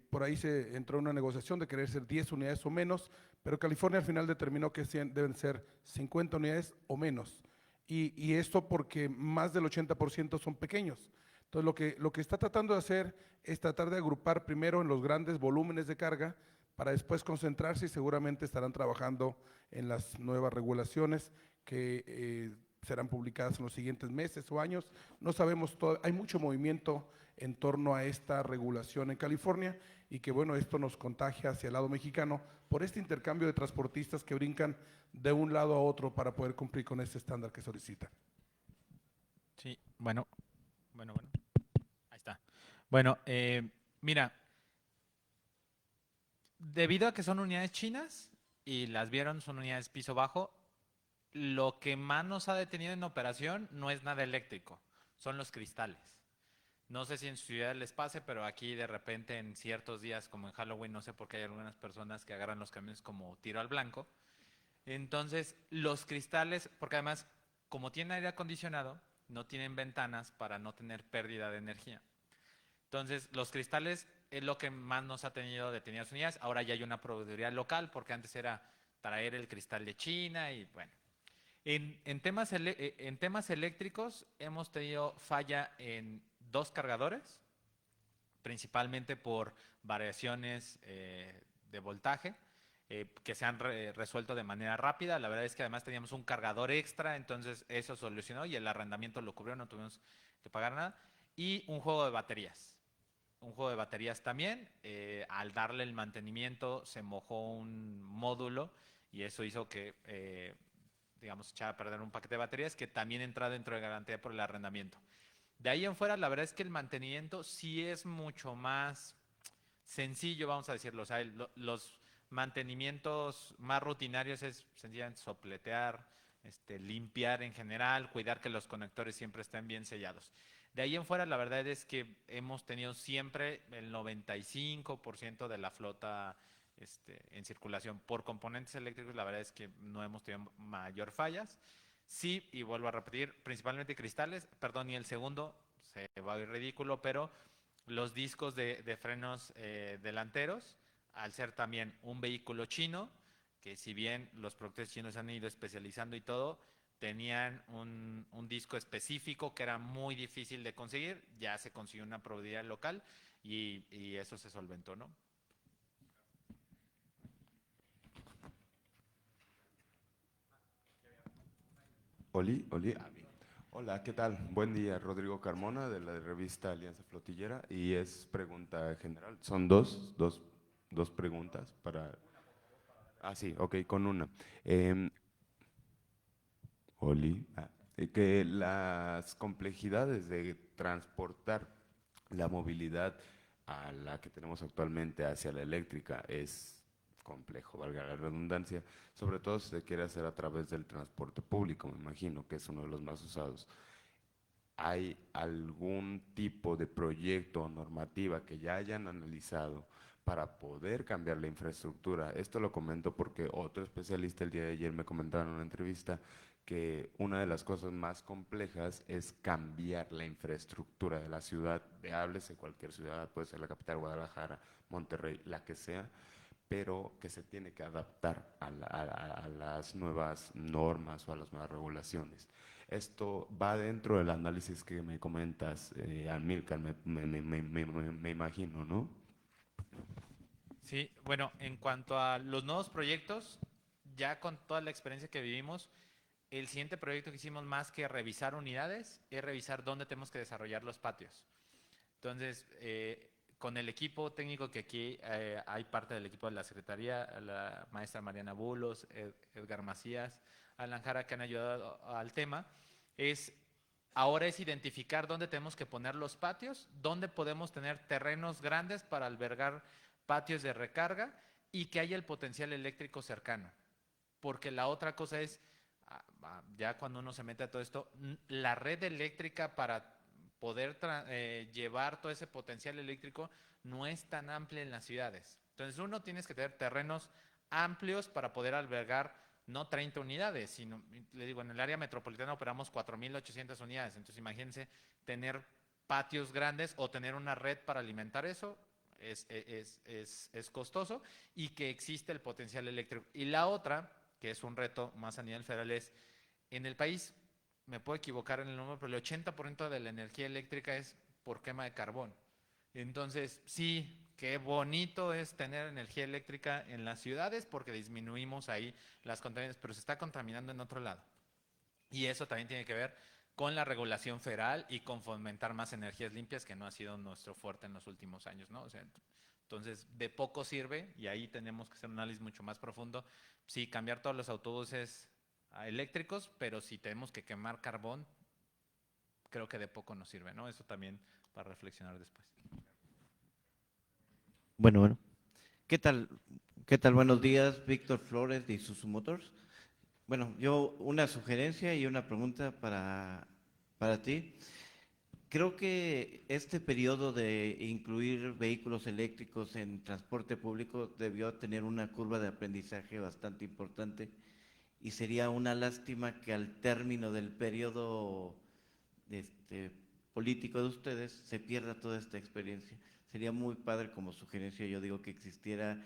Por ahí se entró en una negociación de querer ser 10 unidades o menos, pero California al final determinó que deben ser 50 unidades o menos. Y esto porque más del 80% son pequeños. Entonces lo que está tratando de hacer es tratar de agrupar primero en los grandes volúmenes de carga para después concentrarse, y seguramente estarán trabajando en las nuevas regulaciones que serán publicadas en los siguientes meses o años. No sabemos todo, hay mucho movimiento en torno a esta regulación en California y que bueno, esto nos contagia hacia el lado mexicano por este intercambio de transportistas que brincan de un lado a otro para poder cumplir con este estándar que solicita. Sí, bueno. Ahí está. Bueno, mira, debido a que son unidades chinas y las vieron, son unidades piso bajo, lo que más nos ha detenido en operación no es nada eléctrico, son los cristales. No sé si en su ciudad les pase, pero aquí de repente en ciertos días, como en Halloween, no sé por qué hay algunas personas que agarran los camiones como tiro al blanco. Entonces, los cristales, porque además, como tienen aire acondicionado, no tienen ventanas para no tener pérdida de energía. Entonces, los cristales es lo que más nos ha tenido detenidas unidades. Ahora ya hay una proveeduría local, porque antes era traer el cristal de China y bueno. En temas eléctricos hemos tenido falla en 2 cargadores, principalmente por variaciones de voltaje, que se han resuelto de manera rápida. La verdad es que además teníamos un cargador extra, entonces eso solucionó y el arrendamiento lo cubrió, no tuvimos que pagar nada. Y un juego de baterías. Un juego de baterías también. Al darle el mantenimiento se mojó un módulo y eso hizo que, digamos, echara a perder un paquete de baterías que también entra dentro de garantía por el arrendamiento. De ahí en fuera, la verdad es que el mantenimiento sí es mucho más sencillo, vamos a decirlo. O sea, los mantenimientos más rutinarios es sencillamente sopletear, limpiar en general, cuidar que los conectores siempre estén bien sellados. De ahí en fuera, la verdad es que hemos tenido siempre el 95% de la flota en circulación por componentes eléctricos. La verdad es que no hemos tenido mayor fallas. Sí, y vuelvo a repetir, principalmente cristales, perdón, y el segundo, se va a ir ridículo, pero los discos de frenos delanteros, al ser también un vehículo chino, que si bien los productores chinos han ido especializando y todo, tenían un disco específico que era muy difícil de conseguir, ya se consiguió una proveeduría local y eso se solventó, ¿no? Hola, ¿qué tal? Buen día, Rodrigo Carmona de la revista Alianza Flotillera y es pregunta general. Son dos preguntas para... Ah, sí, ok, con una. Que las complejidades de transportar la movilidad a la que tenemos actualmente hacia la eléctrica es complejo, valga la redundancia, sobre todo si se quiere hacer a través del transporte público, me imagino que es uno de los más usados. ¿Hay algún tipo de proyecto o normativa que ya hayan analizado para poder cambiar la infraestructura? Esto lo comento porque otro especialista el día de ayer me comentaba en una entrevista que una de las cosas más complejas es cambiar la infraestructura de la ciudad, háblese cualquier ciudad, puede ser la capital, Guadalajara, Monterrey, la que sea, pero que se tiene que adaptar a las nuevas normas o a las nuevas regulaciones. Esto va dentro del análisis que me comentas, Amílcar, me imagino, ¿no? Sí, bueno, en cuanto a los nuevos proyectos, ya con toda la experiencia que vivimos, el siguiente proyecto que hicimos más que revisar unidades es revisar dónde tenemos que desarrollar los patios. Entonces, con el equipo técnico que aquí hay parte del equipo de la Secretaría, la maestra Mariana Bulos, Edgar Macías, Alan Jara, que han ayudado al tema, ahora es identificar dónde tenemos que poner los patios, dónde podemos tener terrenos grandes para albergar patios de recarga y que haya el potencial eléctrico cercano. Porque la otra cosa es, ya cuando uno se mete a todo esto, la red eléctrica para poder llevar todo ese potencial eléctrico no es tan amplia en las ciudades. Entonces uno tienes que tener terrenos amplios para poder albergar no 30 unidades, sino, le digo, en el área metropolitana operamos 4.800 unidades. Entonces imagínense tener patios grandes o tener una red para alimentar eso. Es costoso y que existe el potencial eléctrico. Y la otra, que es un reto más a nivel federal, es en el país, me puedo equivocar en el número, pero el 80% de la energía eléctrica es por quema de carbón. Entonces, sí, qué bonito es tener energía eléctrica en las ciudades porque disminuimos ahí las contaminaciones, pero se está contaminando en otro lado. Y eso también tiene que ver con la regulación federal y con fomentar más energías limpias, que no ha sido nuestro fuerte en los últimos años, ¿no? O sea, entonces, de poco sirve, y ahí tenemos que hacer un análisis mucho más profundo. Sí, cambiar todos los autobuses a eléctricos, pero si tenemos que quemar carbón, creo que de poco nos sirve, ¿no? Eso también para reflexionar después. Bueno. ¿Qué tal? ¿Qué tal? Buenos días, Víctor Flores de Isuzu Motors. Bueno, yo una sugerencia y una pregunta para ti. Creo que este periodo de incluir vehículos eléctricos en transporte público debió tener una curva de aprendizaje bastante importante y sería una lástima que al término del periodo político de ustedes se pierda toda esta experiencia. Sería muy padre como sugerencia, yo digo, que existiera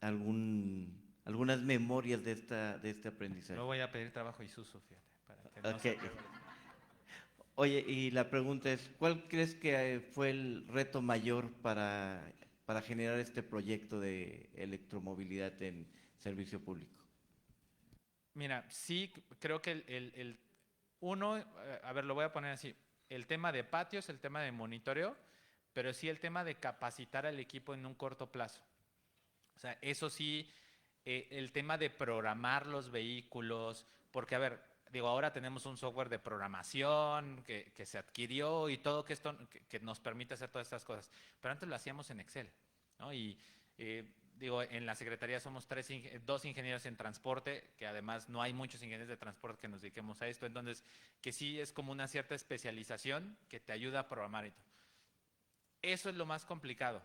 algunas memorias de este aprendizaje. No voy a pedir trabajo a Isuzu, fíjate. Para que no Okay. Oye, y la pregunta es, ¿cuál crees que fue el reto mayor para generar este proyecto de electromovilidad en servicio público? Mira, sí, creo que uno, a ver, lo voy a poner así, el tema de patios, el tema de monitoreo, pero sí el tema de capacitar al equipo en un corto plazo. O sea, eso sí, el tema de programar los vehículos, porque a ver, digo, ahora tenemos un software de programación que se adquirió y todo que nos permite hacer todas estas cosas, pero antes lo hacíamos en Excel, ¿no? Y digo, en la Secretaría somos dos ingenieros en transporte, que además no hay muchos ingenieros de transporte que nos dediquemos a esto, entonces que sí es como una cierta especialización que te ayuda a programar y todo. Eso es lo más complicado.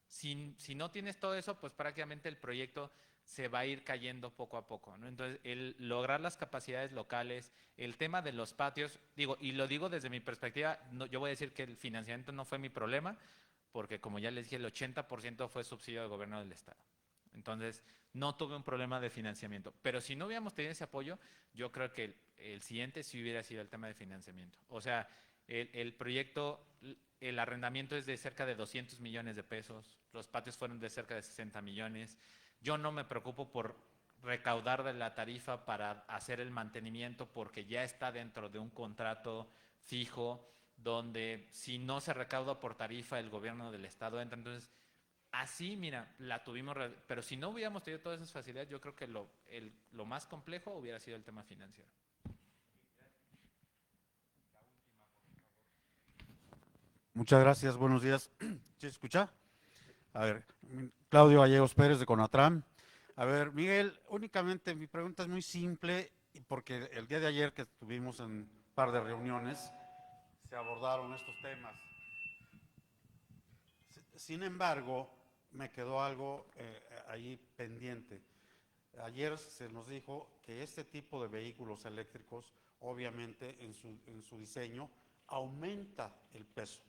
Si no tienes todo eso, pues prácticamente el proyecto se va a ir cayendo poco a poco, ¿no? Entonces, el lograr las capacidades locales, el tema de los patios, digo, y lo digo desde mi perspectiva, yo voy a decir que el financiamiento no fue mi problema, porque como ya les dije, el 80% fue subsidio del gobierno del estado. Entonces, no tuve un problema de financiamiento. Pero si no hubiéramos tenido ese apoyo, yo creo que el siguiente sí hubiera sido el tema de financiamiento. O sea, el proyecto, el arrendamiento es de cerca de 200 millones de pesos, los patios fueron de cerca de 60 millones. Yo no me preocupo por recaudar de la tarifa para hacer el mantenimiento porque ya está dentro de un contrato fijo donde si no se recauda por tarifa el gobierno del estado entra. Entonces, así, mira, la tuvimos, pero si no hubiéramos tenido todas esas facilidades, yo creo que lo más complejo hubiera sido el tema financiero. Muchas gracias, buenos días. ¿Se escucha? A ver, Claudio Gallegos Pérez de Conatram. A ver, Miguel, únicamente mi pregunta es muy simple, porque el día de ayer que estuvimos en un par de reuniones, se abordaron estos temas. Sin embargo, me quedó algo ahí pendiente. Ayer se nos dijo que este tipo de vehículos eléctricos, obviamente en su diseño, aumenta el peso.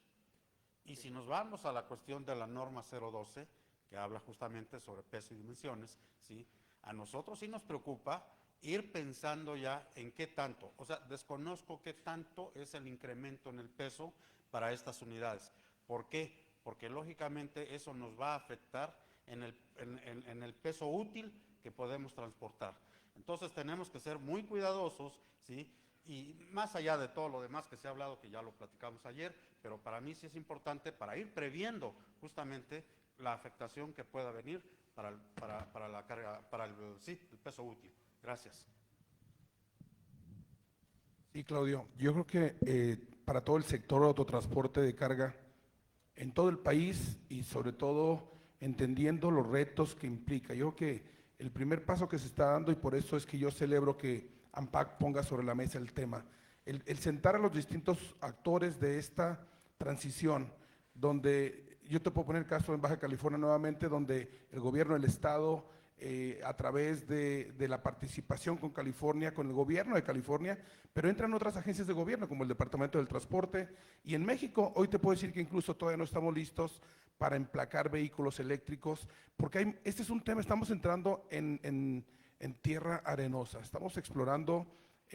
Y si nos vamos a la cuestión de la norma 012, que habla justamente sobre peso y dimensiones, ¿sí? A nosotros sí nos preocupa ir pensando ya en qué tanto, o sea, desconozco qué tanto es el incremento en el peso para estas unidades. ¿Por qué? Porque lógicamente eso nos va a afectar en el peso útil que podemos transportar. Entonces tenemos que ser muy cuidadosos, ¿sí? Y más allá de todo lo demás que se ha hablado, que ya lo platicamos ayer, pero para mí sí es importante para ir previendo justamente la afectación que pueda venir para la carga, para el peso útil. Gracias. Sí, Claudio, yo creo que para todo el sector de autotransporte de carga en todo el país y sobre todo entendiendo los retos que implica. Yo creo que el primer paso que se está dando, y por eso es que yo celebro que ANPAC ponga sobre la mesa el tema, el sentar a los distintos actores de esta transición, donde yo te puedo poner el caso en Baja California nuevamente, donde el gobierno del estado, a través de la participación con California, con el gobierno de California, pero entran otras agencias de gobierno como el Departamento del Transporte, y en México hoy te puedo decir que incluso todavía no estamos listos para emplacar vehículos eléctricos, porque este es un tema, estamos entrando en tierra arenosa, estamos explorando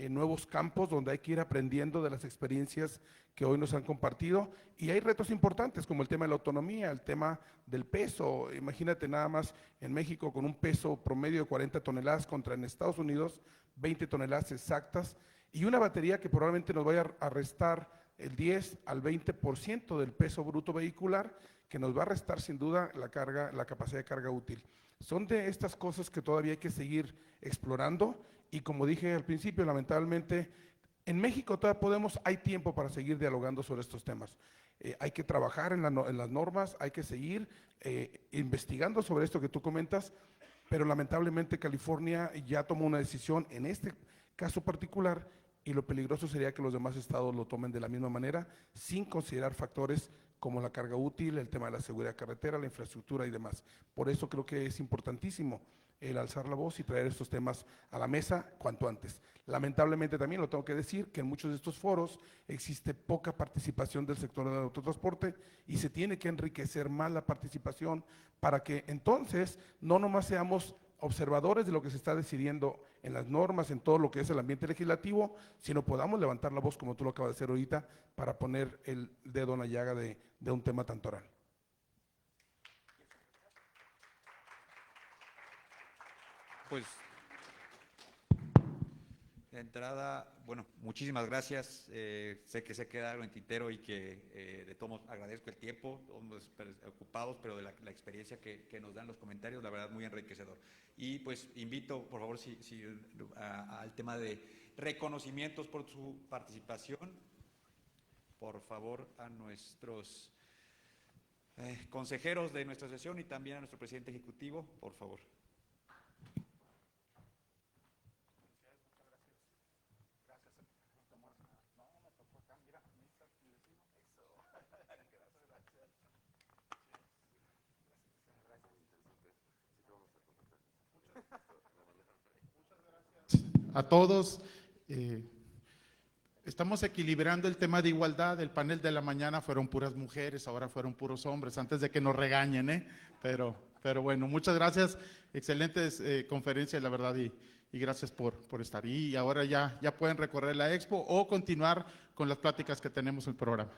nuevos campos donde hay que ir aprendiendo de las experiencias que hoy nos han compartido, y hay retos importantes como el tema de la autonomía, el tema del peso. Imagínate nada más en México con un peso promedio de 40 toneladas contra en Estados Unidos 20 toneladas exactas. y una batería que probablemente nos vaya a restar el 10 al 20% del peso bruto vehicular, que nos va a restar sin duda la capacidad de carga útil. Son de estas cosas que todavía hay que seguir explorando, y como dije al principio, lamentablemente en México todavía hay tiempo para seguir dialogando sobre estos temas. Hay que trabajar en las normas, hay que seguir investigando sobre esto que tú comentas, pero lamentablemente California ya tomó una decisión en este caso particular, y lo peligroso sería que los demás estados lo tomen de la misma manera, sin considerar factores como la carga útil, el tema de la seguridad carretera, la infraestructura y demás. Por eso creo que es importantísimo el alzar la voz y traer estos temas a la mesa cuanto antes. Lamentablemente también lo tengo que decir, que en muchos de estos foros existe poca participación del sector del autotransporte, y se tiene que enriquecer más la participación para que entonces no nomás seamos observadores de lo que se está decidiendo en las normas, en todo lo que es el ambiente legislativo, sino podamos levantar la voz, como tú lo acabas de hacer ahorita, para poner el dedo en la llaga de un tema tan toral. Pues, de entrada, bueno, muchísimas gracias. Sé que se queda algo en tintero y que de todos modos agradezco el tiempo, todos ocupados, pero de la experiencia que nos dan los comentarios, la verdad, muy enriquecedor. Y pues invito, por favor, al tema de reconocimientos por su participación. Por favor, a nuestros consejeros de nuestra sesión y también a nuestro presidente ejecutivo, por favor. A todos. Estamos equilibrando el tema de igualdad. El panel de la mañana fueron puras mujeres, ahora fueron puros hombres, antes de que nos regañen, pero bueno, muchas gracias. Excelentes conferencias, la verdad, y gracias por estar. Y ahora ya pueden recorrer la expo o continuar con las pláticas que tenemos en el programa.